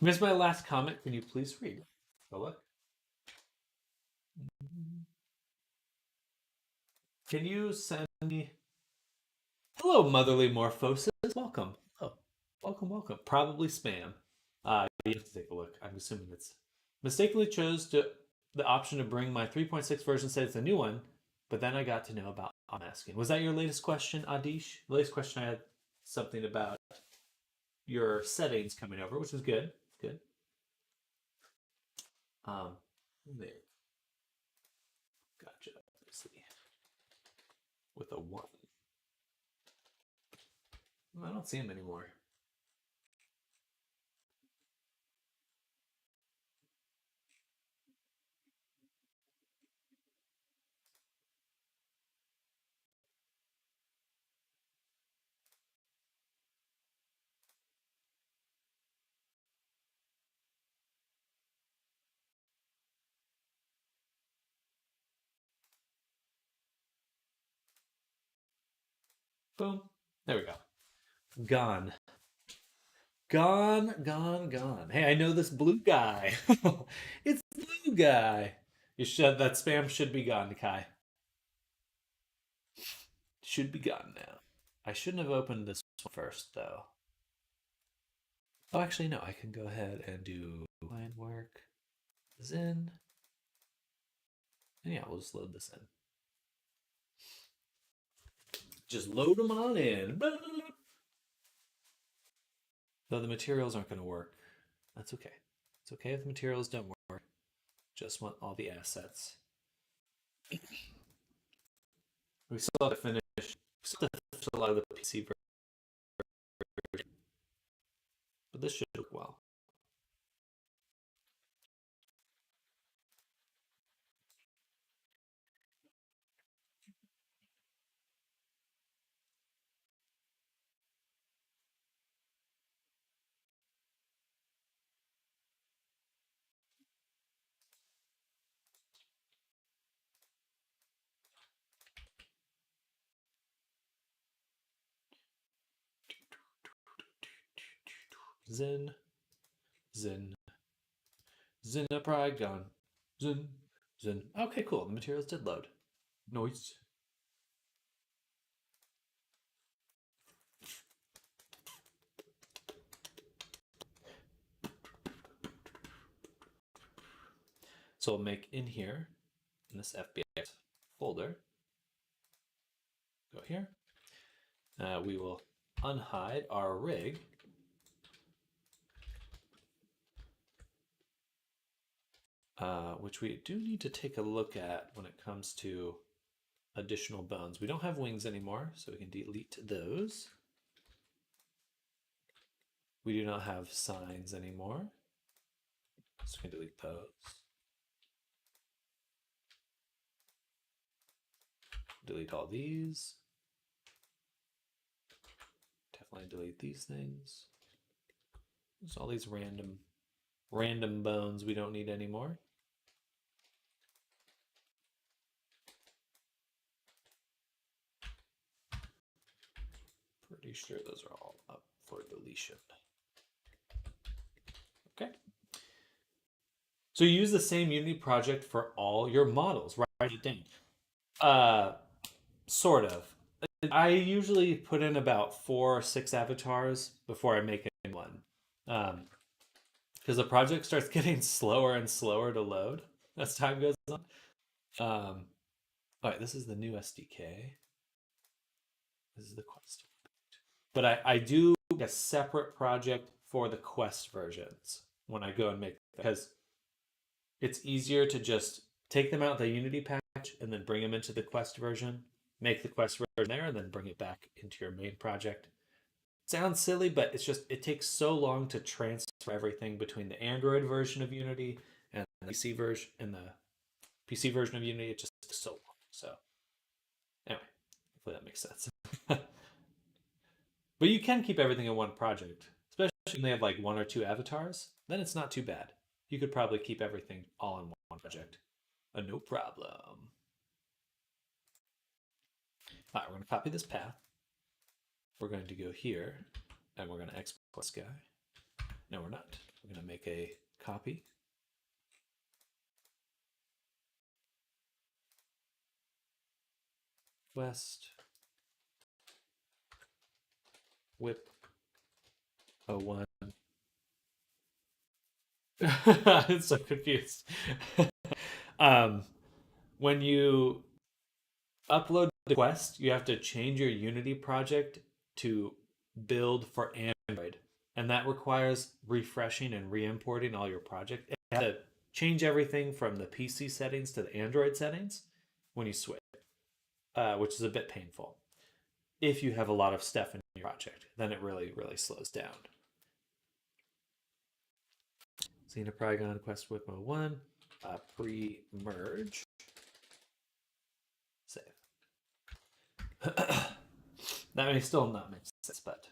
Missed my last comment. Can you please read? Go look. Can you send me? Hello, motherly morphosis. Welcome. Oh, welcome. Probably spam. You have to take a look. I'm assuming it's mistakenly chose the option to bring my 3.6 version. Said it's a new one, but then I got to know about unmasking. Was that your latest question, Adish? The latest question I had something about your settings coming over, which was good. Good. There. Gotcha. Let's see. With a 1. I don't see him anymore. Boom. There we go. Gone. Gone. Hey, I know this blue guy. It's blue guy. You should that spam should be gone, Kai. Should be gone now. I shouldn't have opened this one first though. Oh, actually no, I can go ahead and do line work. Zen. And yeah, we'll just load this in. Just load them on in. Though the materials aren't going to work. That's okay. It's okay if the materials don't work. Just want all the assets. We still have to finish. We still have to finish a lot of the PC version. But this should work well. Zen. Pride gone. Zen. Okay, cool. The materials did load. Noise. So we'll make in here, in this FBX folder, go here. We will unhide our rig which we do need to take a look at when it comes to additional bones. We don't have wings anymore, so we can delete those. We do not have signs anymore, so we can delete those. Delete all these. Definitely delete these things. There's all these random bones we don't need anymore. Pretty sure those are all up for deletion. Okay. So you use the same Unity project for all your models, right? Sort of. I usually put in about 4 or 6 avatars before I make one. Because the project starts getting slower and slower to load as time goes on. All right, this is the new SDK. This is the Quest. But I do a separate project for the Quest versions when I go and make them, because it's easier to just take them out of the Unity package and then bring them into the Quest version, make the Quest version there, and then bring it back into your main project. Sounds silly, but it's just, it takes so long to transfer everything between the Android version of Unity and the PC version of Unity. It just takes so long. So anyway, hopefully that makes sense. But you can keep everything in one project, especially when they have like 1 or 2 avatars. Then it's not too bad. You could probably keep everything all in one project. No problem. All right, we're going to copy this path. We're going to go here, and we're going to export this guy. No, we're not. We're going to make a copy. West. Whip. 01. I'm so confused. When you upload the Quest, you have to change your Unity project to build for Android, and that requires refreshing and re-importing all your project. You have to change everything from the PC settings to the Android settings when you switch, which is a bit painful. If you have a lot of stuff in your project, then it really, really slows down. Xenopragon Quest Whip 01, pre-merge. Save. That may still not make sense, but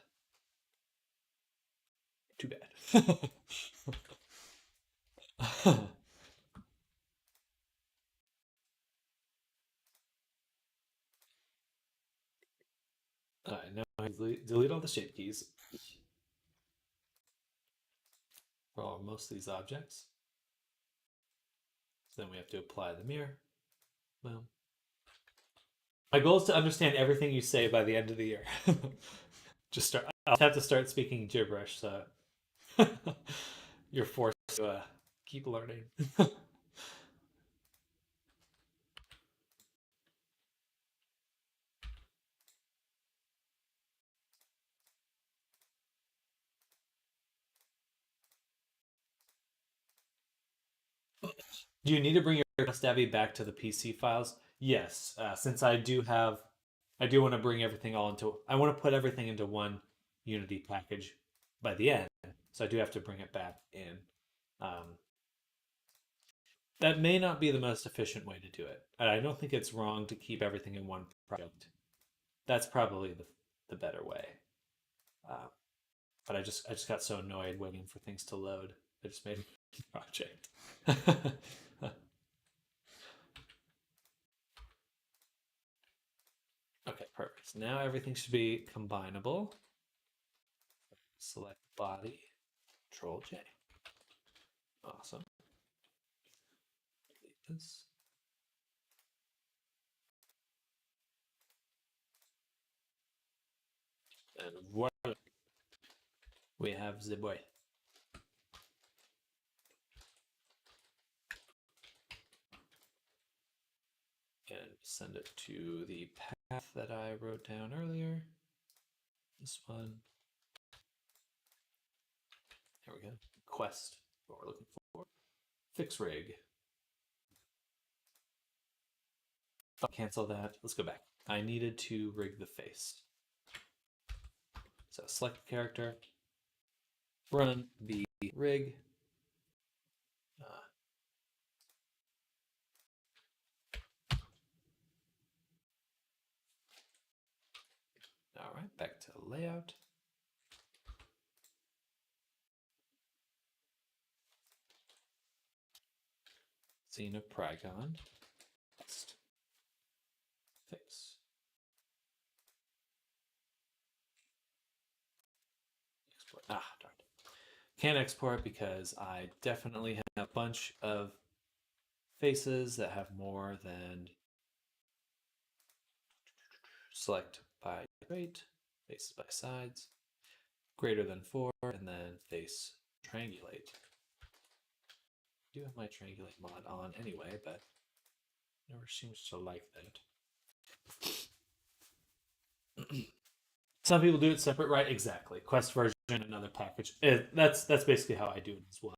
too bad. Alright, now I delete all the shape keys for most of these objects. So then we have to apply the mirror. Well, my goal is to understand everything you say by the end of the year. I'll have to start speaking gibberish, so you're forced to keep learning. Do you need to bring your Stabby back to the PC files? Yes, since I do want to bring everything all into. I want to put everything into one Unity package by the end, so I do have to bring it back in. That may not be the most efficient way to do it. I don't think it's wrong to keep everything in one project. That's probably the better way. But I just got so annoyed waiting for things to load. I just made a project. Okay, perfect. Now everything should be combinable. Select body, Control J. Awesome. Delete this. And voila, we have the boy. And send it to the path that I wrote down earlier. This one. There we go. Quest, what we're looking for. Fix rig. I'll cancel that. Let's go back. I needed to rig the face. So select character, run the rig. All right, back to layout. Scene of Prygon. Fix. Export. Ah, darn it. Can't export because I definitely have a bunch of faces that have more than select by trait, faces by sides, greater than 4, and then face triangulate. I do have my triangulate mod on anyway, but never seems to like that. Some people do it separate, right? Exactly. Quest version, another package. That's basically how I do it as well.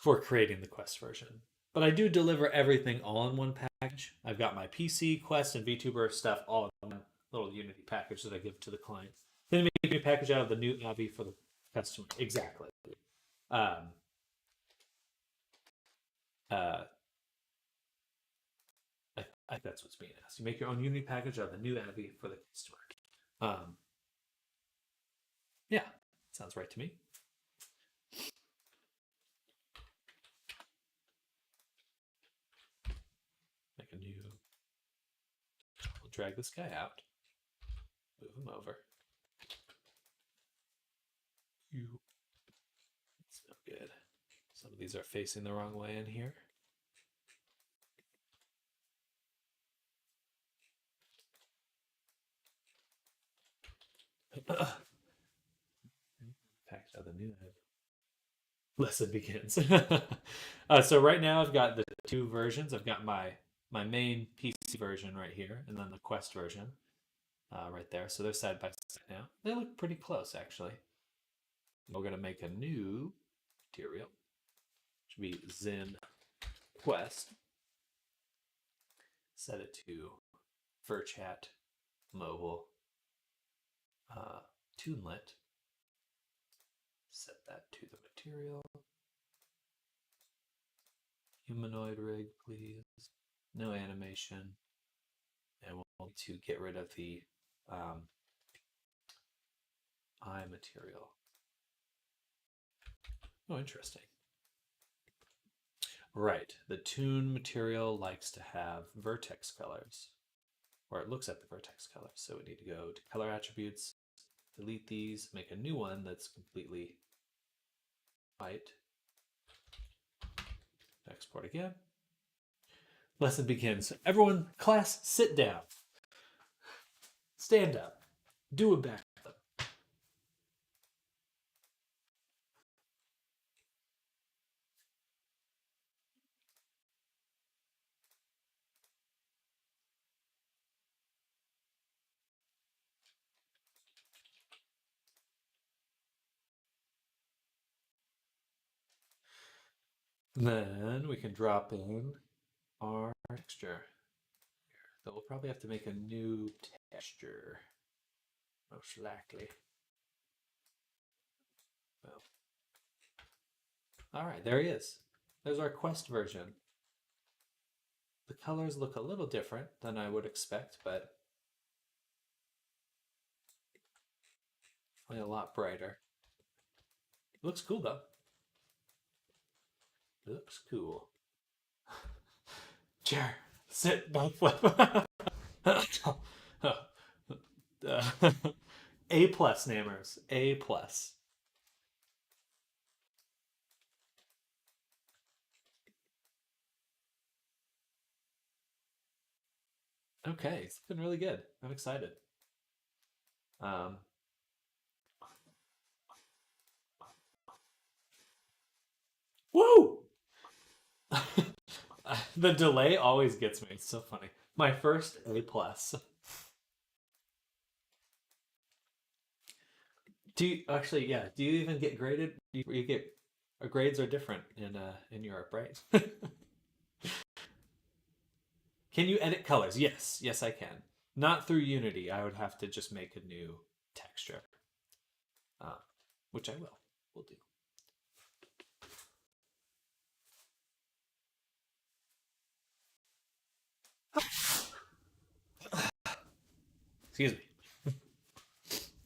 For creating the Quest version. But I do deliver everything all in one package. I've got my PC, Quest, and VTuber stuff all in one little Unity package that I give to the client. Then make a package out of the new Abby for the customer. Exactly. I think that's what's being asked. You make your own Unity package out of the new Abby for the customer. Yeah, sounds right to me. Make a new. We'll drag this guy out. Move him over. It's no good. Some of these are facing the wrong way in here. Packed out the new lesson begins. So right now I've got the two versions. I've got my main PC version right here, and then the Quest version right there. So they're side by side now. They look pretty close, actually. We're going to make a new material. Should be Zen Quest. Set it to VirChat Mobile Toonlet. Set that to the material. Humanoid rig, please. No animation. And we'll need to get rid of the eye material. Oh, interesting. Right. The Toon material likes to have vertex colors, or it looks at the vertex colors. So we need to go to color attributes, delete these, make a new one that's completely white. Export again. Lesson begins. Everyone, class, sit down. Stand up. Do a backflip. Then we can drop in our texture. So we'll probably have to make a new texture, most likely. Well, all right, there he is. There's our Quest version. The colors look a little different than I would expect, but a lot brighter. Looks cool though. Looks cool. Chair, sit, backflip. A plus namers. A plus. Okay, it's looking really good. I'm excited. Woo! The delay always gets me. It's so funny. My first A plus. Do you actually? Yeah. Do you even get graded? You get grades are different in Europe, right? Can you edit colors? Yes, yes, I can. Not through Unity. I would have to just make a new texture, uh, which I will. We'll do. Excuse me.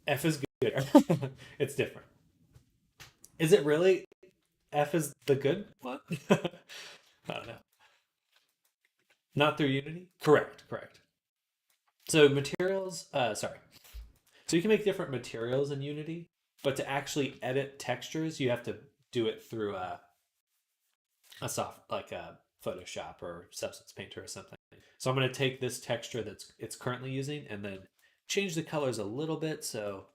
F is good. It's different. Is it really? F is the good one? I don't know. Not through Unity? Correct, correct. So materials, sorry. So you can make different materials in Unity, but to actually edit textures, you have to do it through a soft like a Photoshop or Substance Painter or something. So I'm going to take this texture that's it's currently using and then change the colors a little bit. So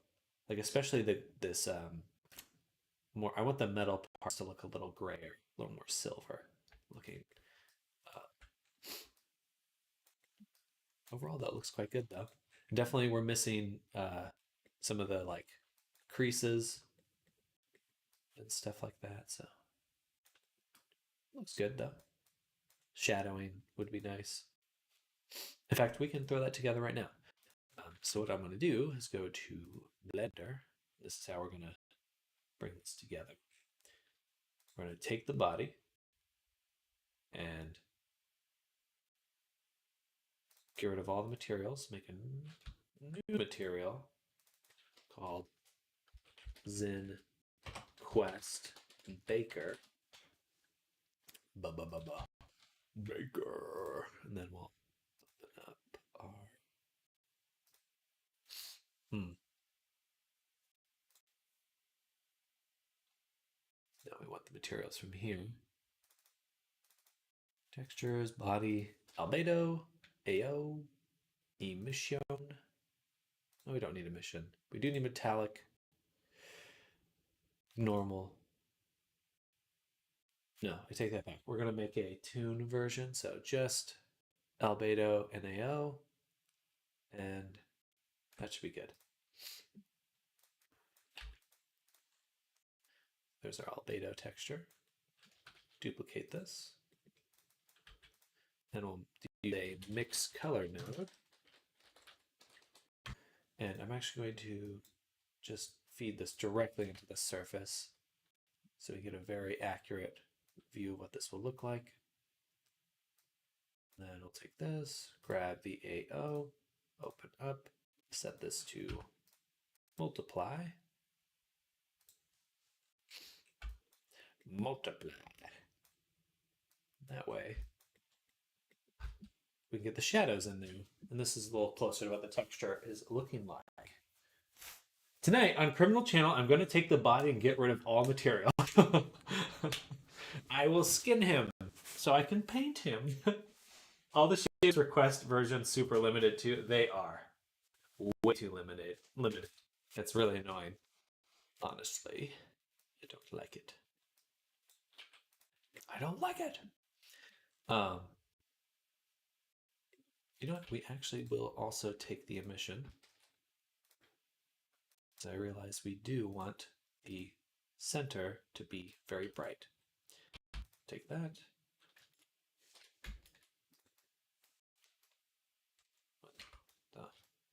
like especially this more I want the metal parts to look a little grayer, a little more silver looking. Uh, Overall, that looks quite good though. Definitely, we're missing some of the like creases and stuff like that. So looks good though. Shadowing would be nice. In fact, we can throw that together right now. So what I'm going to do is go to Blender. This is how we're going to bring this together. We're going to take the body and get rid of all the materials, make a new material called Zen Quest Baker. Baker. And then we'll open up our. Now we want the materials from here. Textures, body, albedo, AO, emission. Oh, we don't need emission. We do need metallic, normal. No, I take that back. We're going to make a tune version. So just albedo and AO. And that should be good. There's our albedo texture. Duplicate this. And we'll do a mix color node. And I'm actually going to just feed this directly into the surface so we get a very accurate view of what this will look like. Then we'll take this, grab the AO, open up, set this to multiply. Multiply. That way we can get the shadows in there. And this is a little closer to what the texture is looking like. Tonight on Criminal Channel, I'm going to take the body and get rid of all material. I will skin him so I can paint him. All the shapes request version super limited too. They are way too limited. It's really annoying. Honestly, I don't like it. I don't like it. You know what? We actually will also take the emission. So I realize we do want the center to be very bright. Take that.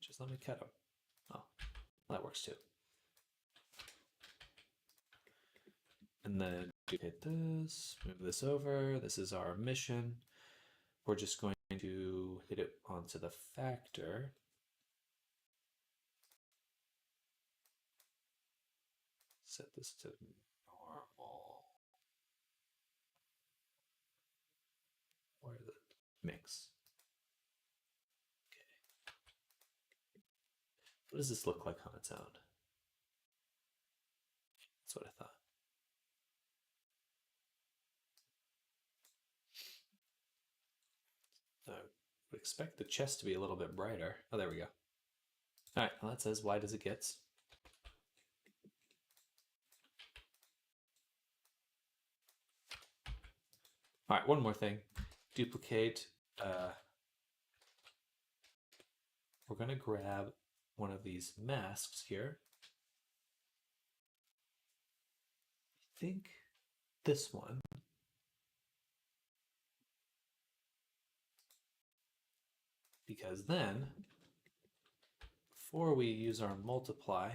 Just let me cut them. Oh, that works too. And then duplicate this, move this over. This is our emission. We're just going to hit it onto the factor. Set this to normal. Where is it? Mix. Okay. What does this look like on its own? That's what I thought. I would expect the chest to be a little bit brighter. Oh, there we go. All right, well, that's as wide as it gets. All right, one more thing. Duplicate. We're going to grab one of these masks here. I think this one. because then, before we use our multiply,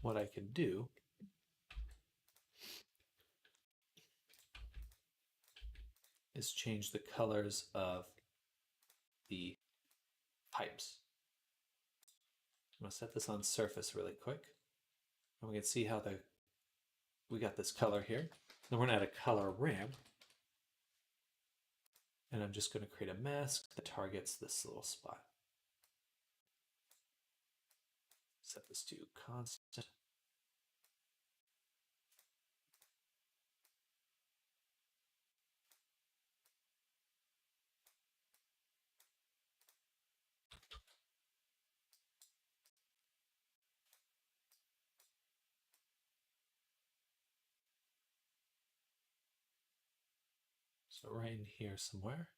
what I can do is change the colors of the pipes. I'm gonna set this on surface really quick, and we can see how we got this color here. Then we're gonna add a color ramp, and I'm just gonna create a mask that targets this little spot. Set this to constant. So right in here somewhere.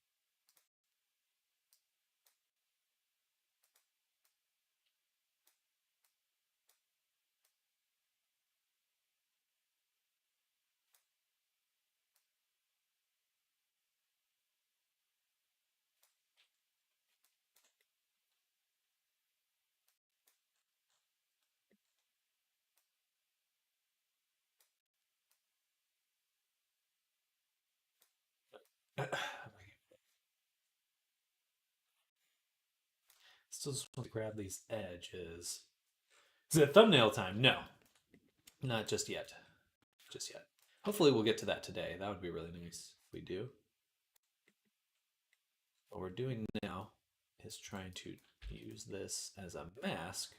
Still just want to grab these edges. Is it thumbnail time? No, not just yet. Just yet. Hopefully we'll get to that today. That would be really nice if we do. What we're doing now is trying to use this as a mask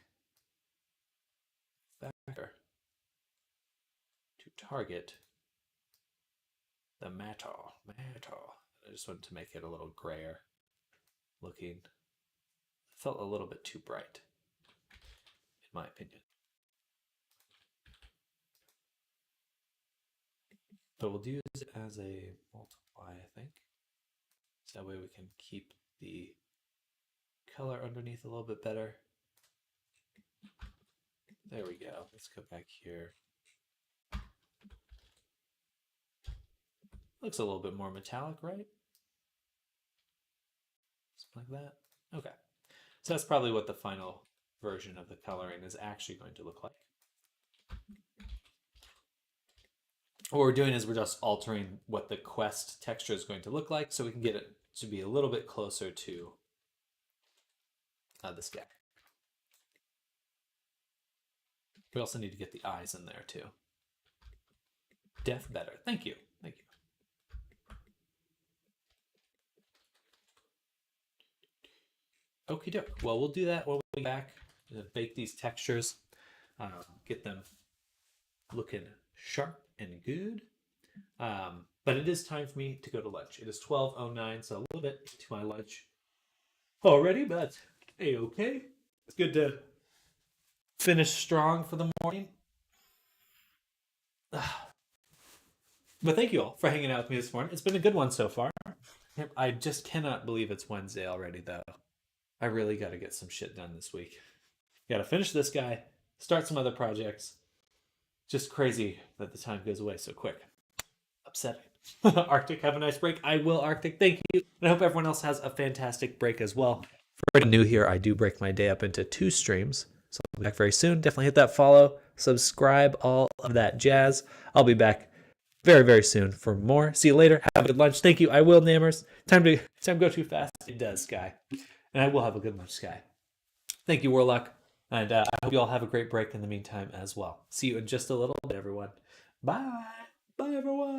factor to target the metal. I just wanted to make it a little grayer looking. It felt a little bit too bright, in my opinion. But we'll use it as a multiply, I think. So that way we can keep the color underneath a little bit better. There we go. Let's go back here. Looks a little bit more metallic, right? Something like that. Okay. So that's probably what the final version of the coloring is actually going to look like. What we're doing is we're just altering what the quest texture is going to look like so we can get it to be a little bit closer to this guy. We also need to get the eyes in there too. Deaf better. Thank you. Thank you. Okie doke. Well, we'll do that when we get back. Bake these textures, get them looking sharp and good. But it is time for me to go to lunch. It is 12:09, so a little bit to my lunch already, but okay. It's good to finish strong for the morning. But thank you all for hanging out with me this morning. It's been a good one so far. I just cannot believe it's Wednesday already, though. I really got to get some shit done this week. Got to finish this guy, start some other projects. Just crazy that the time goes away so quick. Upsetting. Arctic, have a nice break. I will, Arctic. Thank you. And I hope everyone else has a fantastic break as well. For anyone new here, I do break my day up into 2 streams. So I'll be back very soon. Definitely hit that follow, subscribe, all of that jazz. I'll be back very, very soon for more. See you later. Have a good lunch. Thank you. I will, Nammers. Time to go too fast. It does, Sky. And I will have a good lunch, Sky. Thank you, Warlock. And I hope you all have a great break in the meantime as well. See you in just a little bit, everyone. Bye. Bye, everyone.